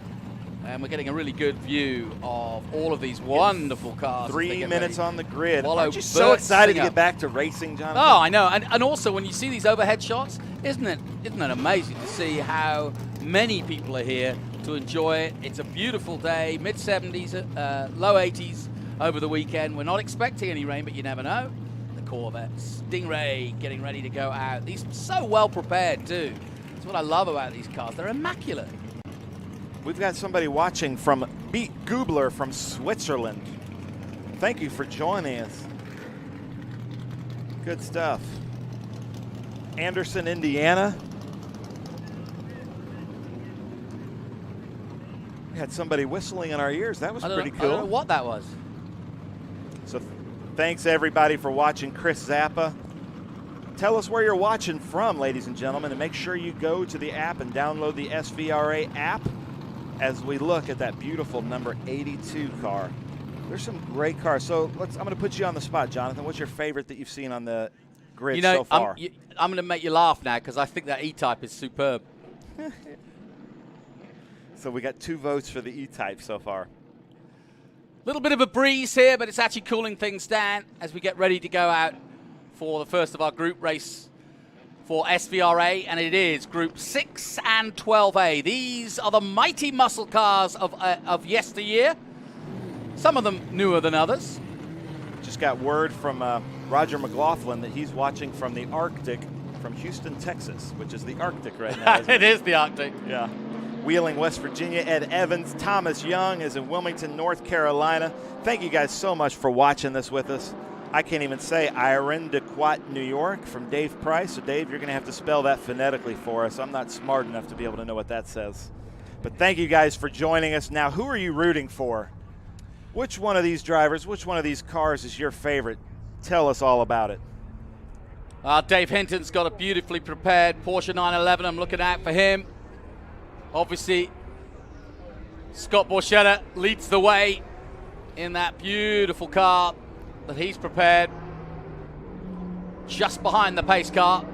and we're getting a really good view of all of these wonderful cars. 3 minutes on the grid. Wallow Aren't you so excited to get back to racing, Jonathan? Oh, I know. And also, when you see these overhead shots, isn't it amazing to see how many people are here to enjoy it? It's a beautiful day, mid-70s, low 80s over the weekend. We're not expecting any rain, but you never know. Corvette, Stingray getting ready to go out. These are so well prepared too. That's what I love about these cars. They're immaculate. We've got somebody watching from Beat Gubler from Switzerland. Thank you for joining us. Good stuff. Anderson, Indiana. We had somebody whistling in our ears. That was pretty cool. I don't know what that was. So thanks, everybody, for watching. Chris Zappa. Tell us where you're watching from, ladies and gentlemen, and make sure you go to the app and download the SVRA app as we look at that beautiful number 82 car. There's some great cars. So I'm going to put you on the spot, Jonathan. What's your favorite that you've seen on the grid so far? I'm going to make you laugh now because I think that E-Type is superb. So we got 2 votes for the E-Type so far. Little bit of a breeze here, but it's actually cooling things down as we get ready to go out for the first of our group race for SVRA, and it is Group 6 and 12A. These are the mighty muscle cars of yesteryear. Some of them newer than others. Just got word from Roger McLaughlin that he's watching from the Arctic, from Houston, Texas, which is the Arctic right now. It is the Arctic. Yeah. Wheeling, West Virginia. Ed Evans. Thomas Young is in Wilmington, North Carolina. Thank you guys so much for watching this with us. I can't even say Irondequoit, New York, from Dave Price. So, Dave, you're going to have to spell that phonetically for us. I'm not smart enough to be able to know what that says. But thank you guys for joining us. Now, who are you rooting for? Which one of these drivers, which one of these cars is your favorite? Tell us all about it. Dave Hinton's got a beautifully prepared Porsche 911. I'm looking out for him. Obviously, Scott Borchetta leads the way in that beautiful car that he's prepared, just behind the pace car.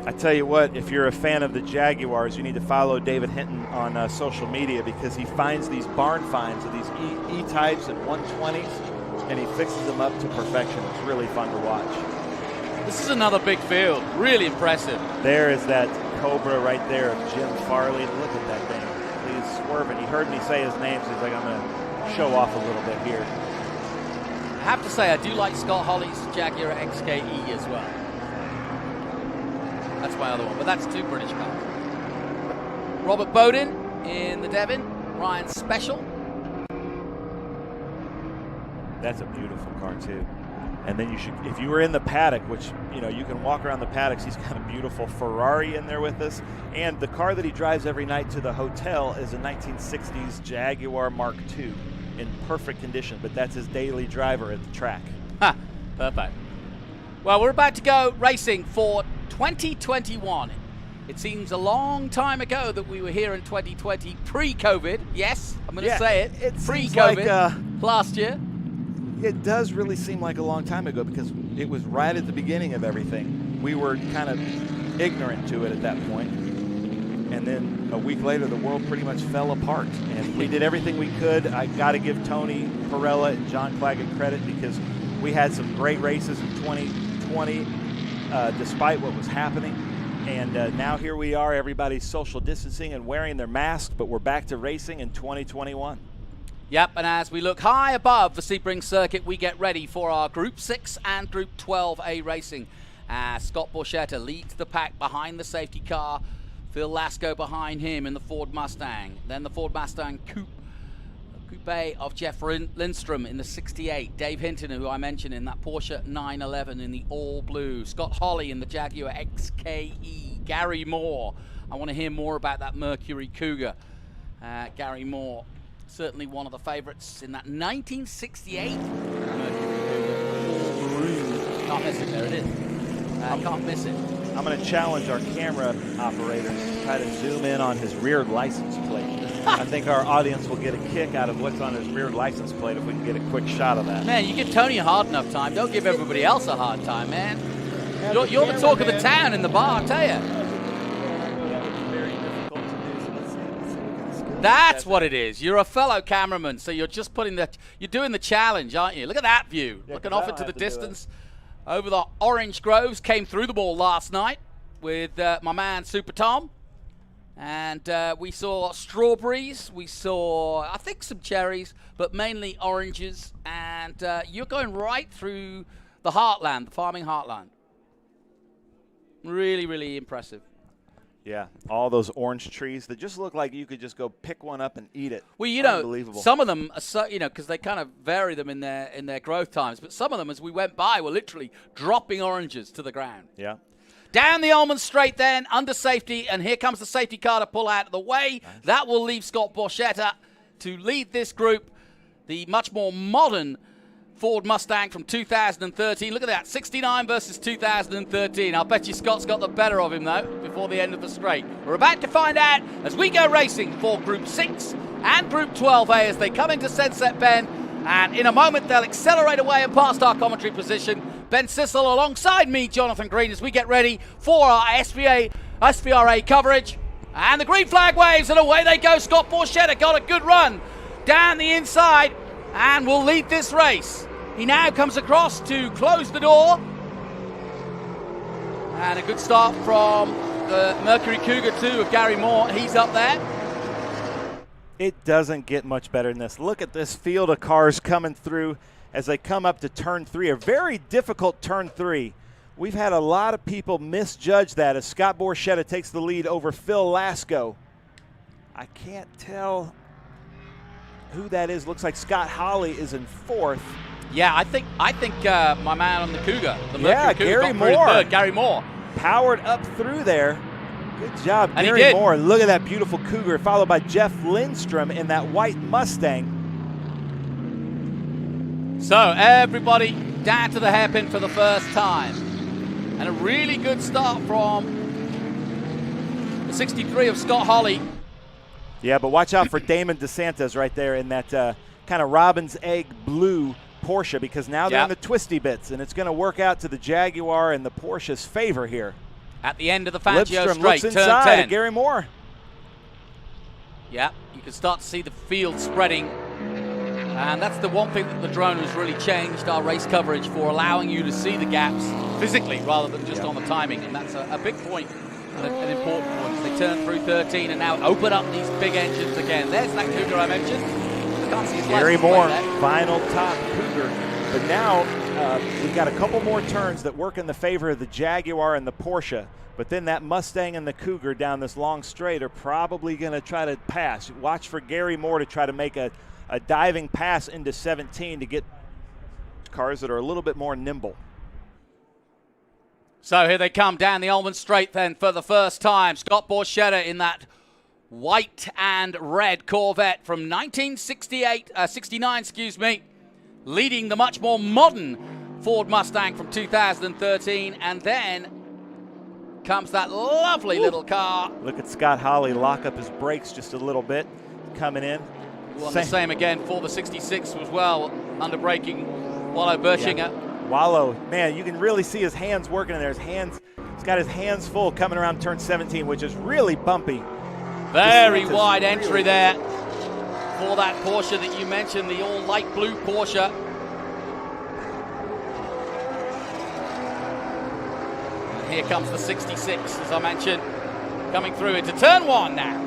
I tell you what, if you're a fan of the Jaguars, you need to follow David Hinton on social media because he finds these barn finds of these E-Types and 120s, and he fixes them up to perfection. It's really fun to watch. This is another big field. Really impressive. There is that Cobra right there of Jim Farley. Look at that thing. He's swerving. He heard me say his name, so he's like, I'm going to show off a little bit here. I have to say, I do like Scott Holly's Jaguar XKE as well. That's my other one, but that's 2 British cars. Robert Bowden in the Devon. Ryan Special. That's a beautiful car, too. And then you should, if you were in the paddock, which, you can walk around the paddocks, he's got a beautiful Ferrari in there with us. And the car that he drives every night to the hotel is a 1960s Jaguar Mark II in perfect condition, but that's his daily driver at the track. Ha, perfect. Well, we're about to go racing for 2021. It seems a long time ago that we were here in 2020, pre-COVID. Yes, I'm going to say it. Pre-COVID, like, last year. It does really seem like a long time ago because it was right at the beginning of everything. We were kind of ignorant to it at that point. And then a week later, the world pretty much fell apart. And we did everything we could. I got to give Tony Pirelli and John Claggett credit because we had some great races in 2020 despite what was happening. And now here we are, everybody's social distancing and wearing their masks, but we're back to racing in 2021. Yep, and as we look high above the Sebring circuit, we get ready for our Group 6 and Group 12A racing. Scott Borchetta leads the pack behind the safety car. Phil Lasco behind him in the Ford Mustang. Then the Ford Mustang Coupe of Jeff Lindstrom in the 68. Dave Hinton, who I mentioned, in that Porsche 911 in the all blue. Scott Holley in the Jaguar XKE. Gary Moore. I want to hear more about that Mercury Cougar. Gary Moore, certainly one of the favorites in that 1968 Mercury Cougar. Can't miss it, there it is. Can't miss it. I'm going to challenge our camera operators to try to zoom in on his rear license plate. I think our audience will get a kick out of what's on his rear license plate if we can get a quick shot of that. Man, you give Tony a hard enough time. Don't give everybody else a hard time, man. You're the talk of the town in the bar, I tell you. That's what it is. You're a fellow cameraman, so you're just you're doing the challenge, aren't you? Look at that view. Yeah, looking off into the distance over the orange groves. Came through the ball last night with my man Super Tom. And we saw strawberries, we saw, I think, some cherries, but mainly oranges. And you're going right through the heartland, the farming heartland. Really, really impressive. Yeah, all those orange trees that just look like you could just go pick one up and eat it. Well, you know, unbelievable. Some of them are so, because they kind of vary them in their growth times. But some of them, as we went by, were literally dropping oranges to the ground. Yeah. Down the Almond Straight then, under safety, and here comes the safety car to pull out of the way. Nice. That will leave Scott Borchetta to lead this group. The much more modern Ford Mustang from 2013. Look at that, 69 versus 2013. I'll bet you Scott's got the better of him, though, before the end of the straight. We're about to find out as we go racing for Group 6 and Group 12A as they come into Sunset Bend. And in a moment, they'll accelerate away and past our commentary position. Ben Sissel alongside me, Jonathan Green, as we get ready for our SVRA coverage. And the green flag waves, and away they go. Scott Borchetta got a good run down the inside and will lead this race. He now comes across to close the door. And a good start from the Mercury Cougar 2 of Gary Moore. He's up there. It doesn't get much better than this. Look at this field of cars coming through as they come up to turn 3, a very difficult turn 3. We've had a lot of people misjudge that as Scott Borchetta takes the lead over Phil Lasco. I can't tell who that is. Looks like Scott Holley is in 4th. Yeah, I think my man on the Cougar, the Mercury Cougar, Gary Moore. Gary Moore. Powered up through there. Good job, and Gary Moore. Look at that beautiful Cougar, followed by Jeff Lindstrom in that white Mustang. So everybody down to the hairpin for the first time. And a really good start from the 63 of Scott Holley. Yeah, but watch out for Damon DeSantis right there in that kind of robin's egg blue Porsche, because now they're in the twisty bits, and it's going to work out to the Jaguar and the Porsche's favor here. At the end of the Fangio straight, looks inside turn 10. Gary Moore. Yeah, you can start to see the field spreading. And that's the one thing that the drone has really changed our race coverage for, allowing you to see the gaps physically rather than just on the timing. And that's a big point, an important point. They turn through 13 and now open up these big engines again. There's that Cougar I mentioned. I can't see his Gary license Moore, plate there. final top Cougar. But now we've got a couple more turns that work in the favor of the Jaguar and the Porsche. But then that Mustang and the Cougar down this long straight are probably going to try to pass. Watch for Gary Moore to try to make a diving pass into 17 to get cars that are a little bit more nimble. So here they come down the Almond Straight then for the first time. Scott Borchetta in that white and red Corvette from 69, leading the much more modern Ford Mustang from 2013. And then comes that lovely little car. Look at Scott Holley lock up his brakes just a little bit, coming in. Well, the same again for the 66 as well, under braking Wallo Berchinger. Yeah. Wallo, man, you can really see his hands working in there. He's got his hands full coming around turn 17, which is really bumpy. Very wide entry there for that Porsche that you mentioned, the all light blue Porsche. Here comes the 66, as I mentioned, coming through into turn 1 now.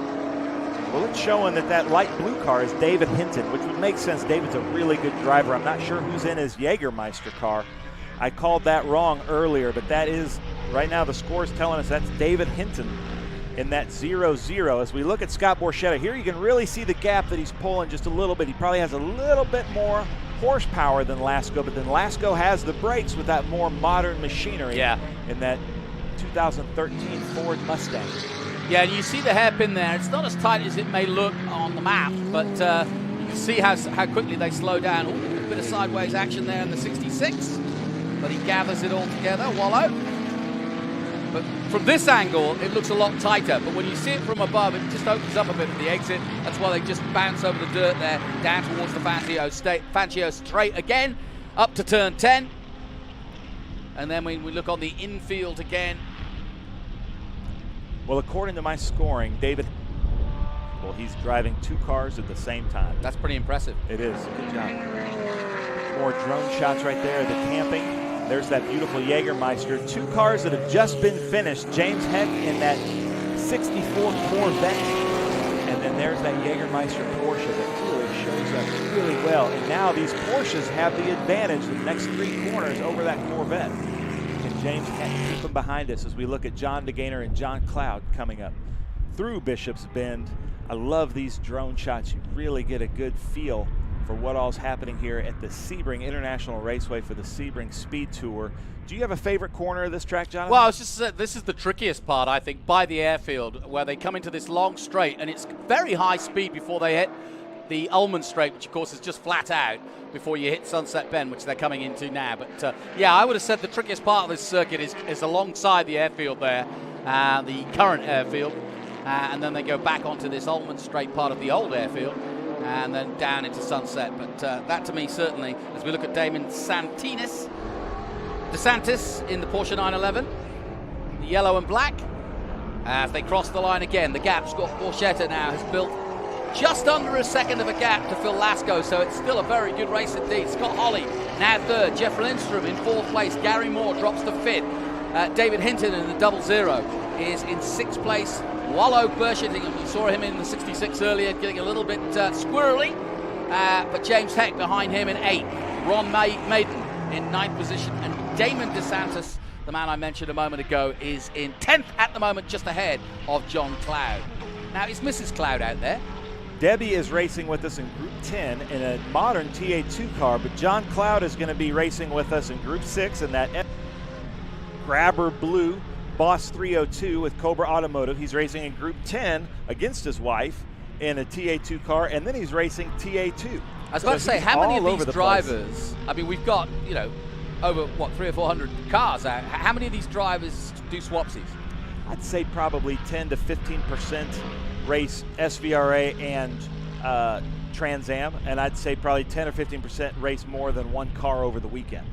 Well, it's showing that light blue car is David Hinton, which would make sense. David's a really good driver. I'm not sure who's in his Jägermeister car. I called that wrong earlier, but that is, right now the score is telling us that's David Hinton in that 0-0. As we look at Scott Borchetta here, you can really see the gap that he's pulling just a little bit. He probably has a little bit more horsepower than Lasco, but then Lasco has the brakes with that more modern machinery in that 2013 Ford Mustang. Yeah, and you see the hairpin there. It's not as tight as it may look on the map, but you can see how quickly they slow down. Ooh, a bit of sideways action there in the 66, but he gathers it all together, Wallow. But from this angle, it looks a lot tighter, but when you see it from above, it just opens up a bit at the exit. That's why they just bounce over the dirt there, down towards the Fangio straight again, up to turn 10. And then when we look on the infield again. Well, according to my scoring, David, well, he's driving 2 cars at the same time. That's pretty impressive. It is. Good job. More drone shots right there, the camping. There's that beautiful Jägermeister. 2 cars that have just been finished. James Heck in that 64 Corvette. And then there's that Jägermeister Porsche that really shows up really well. And now these Porsches have the advantage the next 3 corners over that Corvette. And James Heck keep them behind us as we look at John DeGainer and John Cloud coming up through Bishop's Bend. I love these drone shots. You really get a good feel for what all's happening here at the Sebring International Raceway for the Sebring Speed Tour. Do you have a favorite corner of this track, Jonathan? Well, I was just saying, this is the trickiest part, I think, by the airfield, where they come into this long straight, and it's very high speed before they hit the Ullman straight, which of course is just flat out before you hit Sunset Bend, which they're coming into now. But yeah, I would have said the trickiest part of this circuit is alongside the airfield there, the current airfield, and then they go back onto this Ullman straight part of the old airfield, and then down into Sunset. But that to me, certainly, as we look at Damon DeSantis in the Porsche 911, the yellow and black, as they cross the line again. The gap, Scott Borchetta now has built just under a second of a gap to Phil Lasco, so it's still a very good race indeed. Scott Holley now 3rd, Jeff Lindstrom in 4th place, Gary Moore drops to 5th, David Hinton in the 0-0 is in 6th place. Wallow Burshitting, and we saw him in the 66 earlier, getting a little bit squirrely, but James Heck behind him in 8th. Ron Maiden in 9th position, and Damon DeSantis, the man I mentioned a moment ago, is in 10th at the moment, just ahead of John Cloud. Now, is Mrs. Cloud out there? Debbie is racing with us in Group 10 in a modern TA2 car, but John Cloud is going to be racing with us in Group 6 in that Grabber Blue Boss 302 with Cobra Automotive. He's racing in Group 10 against his wife in a TA2 car, and then he's racing TA2. I was about to say, how many of these drivers, I mean, we've got, you know, over, what, 300 or 400 cars out. How many of these drivers do swapsies? I'd say probably 10 to 15% race SVRA and Trans Am, and I'd say probably 10 or 15% race more than one car over the weekend.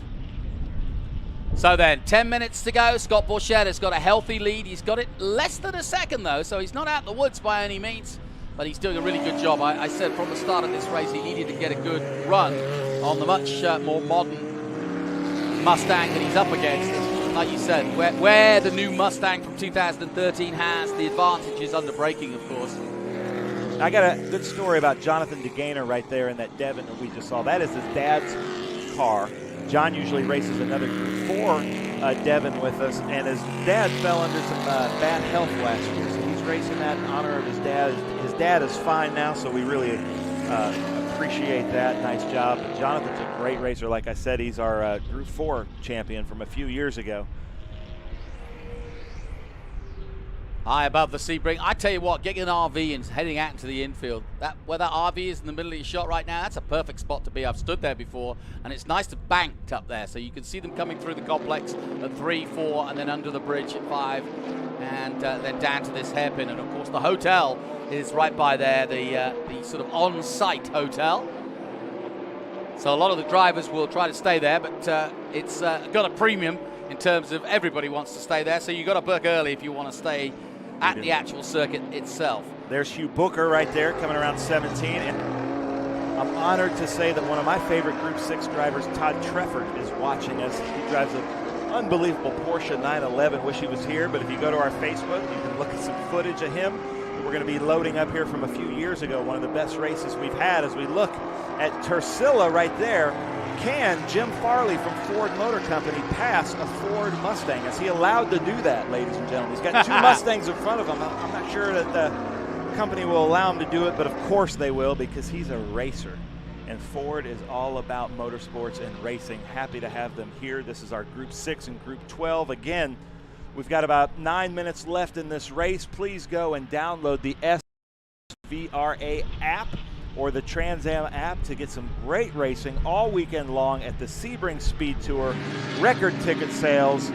So then, 10 minutes to go. Scott Borchetta's got a healthy lead. He's got it less than a second, though, so he's not out the woods by any means, but he's doing a really good job. I said from the start of this race he needed to get a good run on the much more modern Mustang that he's up against. Like you said, where the new Mustang from 2013 has the advantages under braking, of course. I got a good story about Jonathan DeGainer right there in that Devon that we just saw. That is his dad's car. John usually races another Group 4 Devon with us, and his dad fell under some bad health last year, so he's racing that in honor of his dad. His dad is fine now, so we really appreciate that. Nice job. But Jonathan's a great racer. Like I said, he's our Group 4 champion from a few years ago. High above the Sebring. I tell you what, getting an RV and heading out into the infield, where that RV is in the middle of your shot right now, that's a perfect spot to be. I've stood there before, and it's nice to banked up there, so you can see them coming through the complex at 3, 4, and then under the bridge at 5, and then down to this hairpin. And of course, the hotel is right by there, the sort of on-site hotel. So a lot of the drivers will try to stay there, but it's got a premium in terms of everybody wants to stay there, so you've got to book early if you want to stay at the actual circuit itself. There's Hugh Booker right there coming around 17. And I'm honored to say that one of my favorite Group 6 drivers, Todd Trefford, is watching us. He drives an unbelievable Porsche 911. Wish he was here, but if you go to our Facebook, you can look at some footage of him. We're going to be loading up here from a few years ago, one of the best races we've had. As we look at Tursilla right there, can Jim Farley from Ford Motor Company pass a Ford Mustang? Is he allowed to do that, ladies and gentlemen? He's got two Mustangs in front of him. I'm not sure that the company will allow him to do it, but of course they will, because he's a racer. And Ford is all about motorsports and racing. Happy to have them here. This is our Group 6 and Group 12. Again, we've got about 9 minutes left in this race. Please go and download the SVRA app or the Trans Am app to get some great racing all weekend long at the Sebring Speed Tour. Record ticket sales,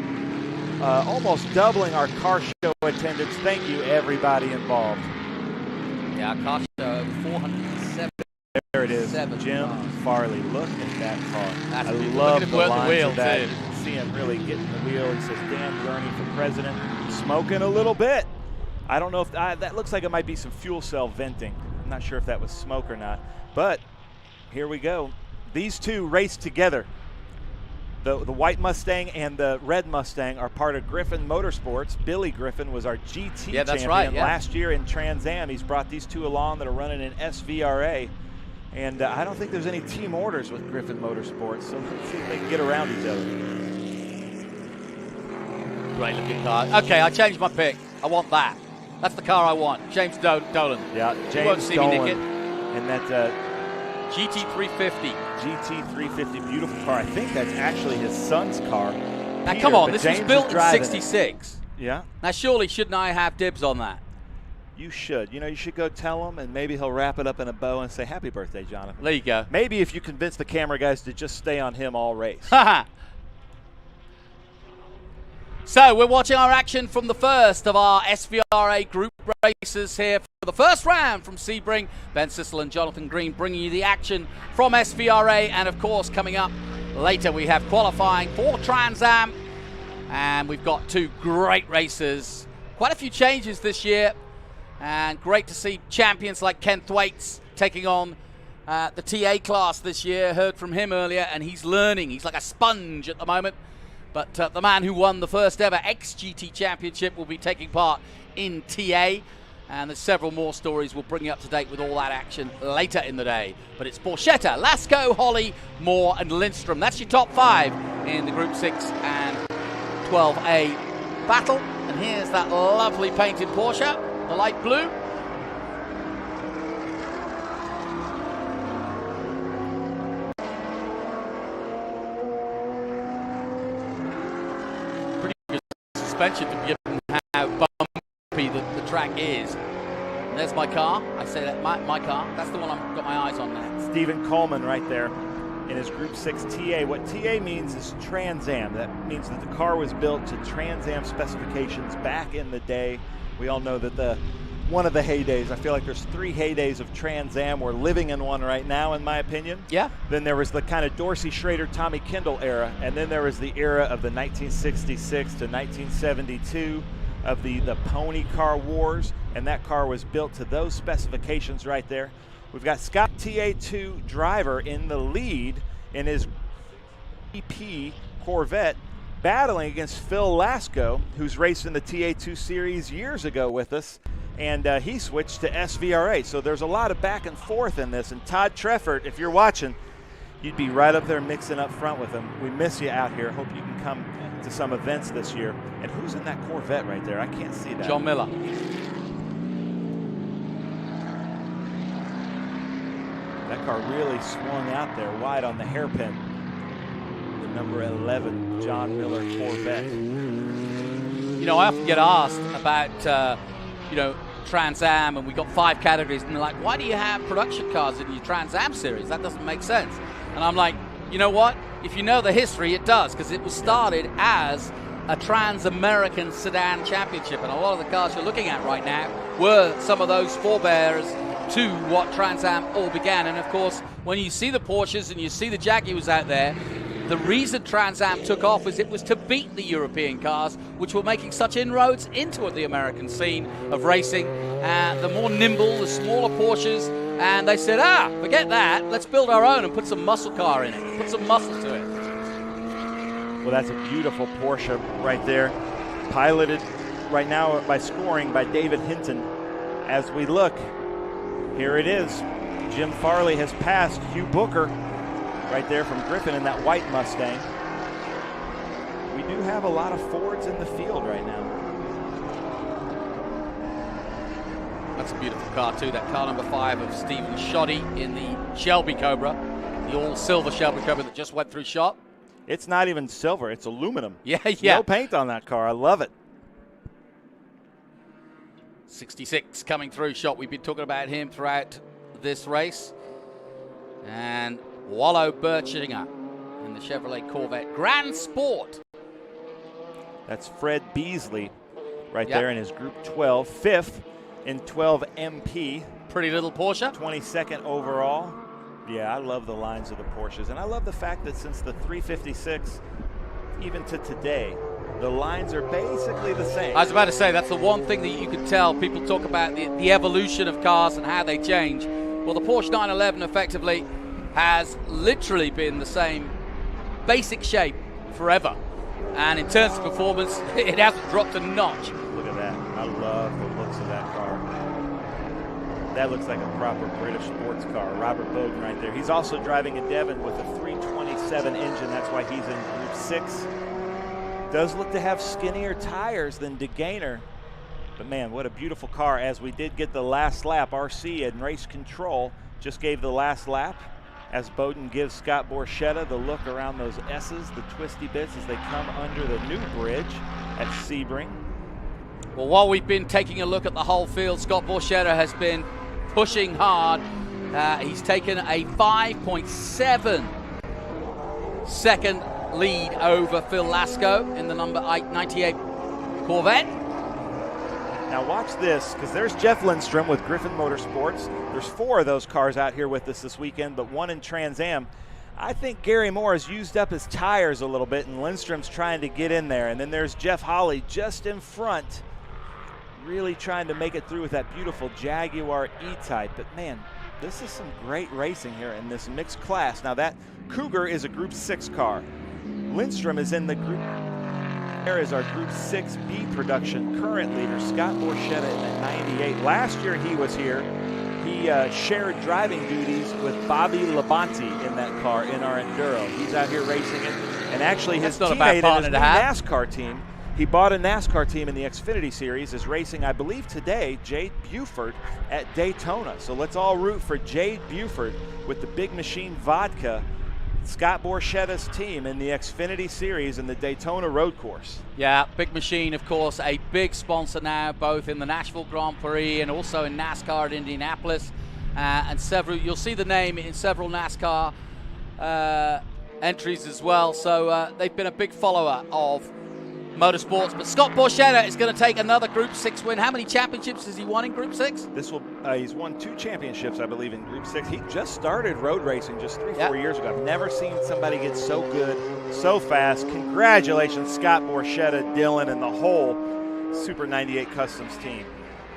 almost doubling our car show attendance. Thank you, everybody involved. Yeah, our car show, 407. There it is, Jim Farley. Look at that car. I beautiful. love Look the at lines the wheel, of that. too. You can see him really getting the wheel. He says, Dan Gurney for president. Smoking a little bit. I don't know if that looks like it might be some fuel cell venting. I'm not sure if that was smoke or not. But here we go. These two race together. The white Mustang and the red Mustang are part of Griffin Motorsports. Billy Griffin was our GT champion last year in Trans Am. He's brought these two along that are running in SVRA. And I don't think there's any team orders with Griffin Motorsports, so let's see if they can get around each other. Great looking car. Okay, I changed my pick. I want that. That's the car I want. James Dolan. Yeah, James you won't see me nick it. And that GT350. GT350, beautiful car. I think that's actually his son's car. Now, come on, this was built in '66. Yeah. Now, surely shouldn't I have dibs on that? You should. You know, you should go tell him, and maybe he'll wrap it up in a bow and say, happy birthday, Jonathan. There you go. Maybe if you convince the camera guys to just stay on him all race. So we're watching our action from the first of our SVRA group races here for the first round from Sebring. Ben Sissel and Jonathan Green bringing you the action from SVRA. And, of course, coming up later we have qualifying for Trans Am. And we've got two great races. Quite a few changes this year. And great to see champions like Ken Thwaites taking on the TA class this year. Heard from him earlier, and he's learning. He's like a sponge at the moment. But the man who won the first ever XGT Championship will be taking part in TA. And there's several more stories we'll bring you up to date with all that action later in the day. But it's Borchetta, Lasco, Holly, Moore, and Lindstrom. That's your top 5 in the Group 6 and 12A battle. And here's that lovely painted Porsche. The light blue. Pretty good suspension to given how bumpy the track is. And there's my car. I say that my car. That's the one I've got my eyes on now. Stephen Coleman right there in his Group 6 TA. What TA means is Trans Am. That means that the car was built to Trans Am specifications back in the day. We all know that one of the heydays, I feel like there's 3 heydays of Trans Am. We're living in one right now, in my opinion. Yeah. Then there was the kind of Dorsey, Schrader, Tommy Kendall era, and then there was the era of the 1966 to 1972 of the pony car wars, and that car was built to those specifications right there. We've got Scott TA2 driver in the lead in his EP Corvette, battling against Phil Lasco, who's raced in the TA2 series years ago with us, and he switched to SVRA. So there's a lot of back and forth in this. And Todd Treffert, if you're watching, you'd be right up there mixing up front with him. We miss you out here. Hope you can come to some events this year. And who's in that Corvette right there? I can't see that. John Miller. That car really swung out there wide on the hairpin. The number 11 John Miller Corvette. You know, I often get asked about, you know, Trans Am, and we've got 5 categories, and they're like, why do you have production cars in your Trans Am series? That doesn't make sense. And I'm like, you know what? If you know the history, it does, because it was started as a Trans-American Sedan Championship, and a lot of the cars you're looking at right now were some of those forebears to what Trans Am all began. And of course, when you see the Porsches and you see the Jaguars out there, the reason Trans Am took off is it was to beat the European cars, which were making such inroads into the American scene of racing. The more nimble, the smaller Porsches, and they said, forget that, let's build our own and put some muscle car in it, put some muscle to it. Well, that's a beautiful Porsche right there, piloted right now by scoring by David Hinton. As we look, here it is. Jim Farley has passed Hugh Booker right there from Griffin in that white Mustang. We do have a lot of Fords in the field right now. That's a beautiful car too, that car number 5 of Stephen Shoddy in the Shelby Cobra, the all-silver Shelby Cobra that just went through shop. It's not even silver, it's aluminum. Yeah. No paint on that car, I love it. 66 coming through shot. We've been talking about him throughout this race. And Wallow Birchinger in the Chevrolet Corvette Grand Sport. That's Fred Beasley right there in his Group 12, 5th in 12 MP. Pretty little Porsche. 22nd overall. Yeah, I love the lines of the Porsches. And I love the fact that since the 356, even to today, the lines are basically the same. I was about to say, that's the one thing that you can tell. People talk about the evolution of cars and how they change. Well, the Porsche 911 effectively has literally been the same basic shape forever. And in terms of performance, it hasn't dropped a notch. Look at that. I love the looks of that car. That looks like a proper British sports car. Robert Bowden right there. He's also driving a Devon with a 327 engine. That's why he's in Group 6. Does look to have skinnier tires than DeGainer. But man, what a beautiful car. As we did get the last lap, RC in race control just gave the last lap. As Bowden gives Scott Borchetta the look around those S's, the twisty bits as they come under the new bridge at Sebring. Well, while we've been taking a look at the whole field, Scott Borchetta has been pushing hard. He's taken a 5.7 second lead over Phil Lasco in the number 98 Corvette. Now watch this, because there's Jeff Lindstrom with Griffin Motorsports. There's 4 of those cars out here with us this weekend, but 1 in Trans Am. I think Gary Moore has used up his tires a little bit, and Lindstrom's trying to get in there. And then there's Jeff Hawley just in front, really trying to make it through with that beautiful Jaguar E-Type. But man, this is some great racing here in this mixed class. Now that Cougar is a Group 6 car. Lindstrom is in the group. There is our Group 6B production current leader, Scott Borchetta in the 98. Last year he was here. He shared driving duties with Bobby Labonte in that car in our Enduro. He's out here racing it. And actually his teammate in his new NASCAR team, he bought a NASCAR team in the Xfinity Series, is racing, I believe today, Jade Buford at Daytona. So let's all root for Jade Buford with the Big Machine Vodka, Scott Borchetta's team in the Xfinity Series in the Daytona Road Course. Yeah, Big Machine, of course, a big sponsor now, both in the Nashville Grand Prix and also in NASCAR at Indianapolis. And several, you'll see the name in several NASCAR entries as well. So they've been a big follower of motorsports. But Scott Borchetta is going to take another Group 6 win. How many championships has he won in Group 6? This will he's won 2 championships, I believe, in Group 6. He just started road racing just 3-4 years ago. I've never seen somebody get so good, so fast. Congratulations, Scott Borchetta, Dylan, and the whole Super 98 Customs team.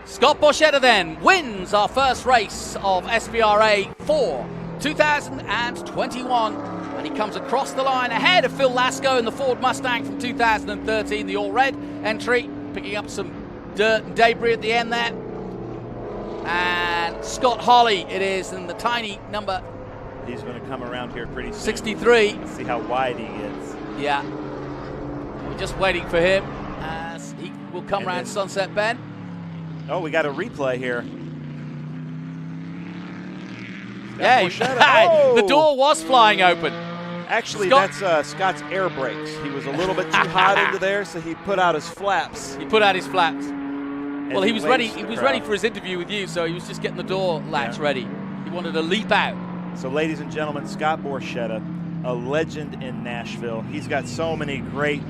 Scott Borchetta then wins our first race of SVRA for 2021. And he comes across the line ahead of Phil Lasco in the Ford Mustang from 2013, the all-red entry, picking up some dirt and debris at the end there. And Scott Hawley it is in the tiny number. He's going to come around here pretty soon. 63. Let's see how wide he gets. Yeah. We're just waiting for him as he will come around Sunset Bend. Oh, we got a replay here. Yeah, the door was flying open. Actually, that's Scott's air brakes. He was a little bit too hot into there, so he put out his flaps. He put out his flaps. Well, he was ready. He was ready for his interview with you, so he was just getting the door latch ready. He wanted to leap out. So, ladies and gentlemen, Scott Borchetta, a legend in Nashville. He's got so many great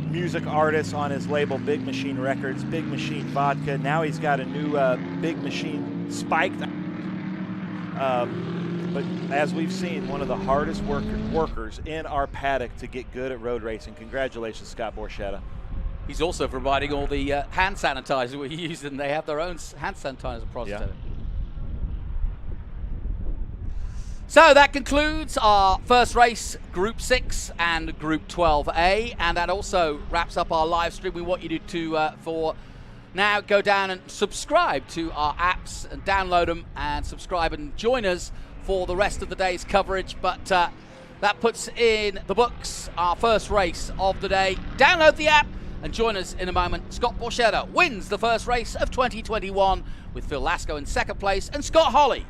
music artists on his label, Big Machine Records, Big Machine Vodka. Now he's got a new Big Machine Spiked. But as we've seen, one of the hardest workers in our paddock to get good at road racing. Congratulations, Scott Borchetta. He's also providing all the hand sanitizer we use, and they have their own hand sanitizer process. So that concludes our first race, Group 6 and Group 12A, and that also wraps up our live stream. We want you to for now go down and subscribe to our apps and download them and subscribe and join us for the rest of the day's coverage. But that puts in the books our first race of the day. Download the app and join us in a moment. Scott Borchetta wins the first race of 2021 with Phil Lasco in second place and Scott Holley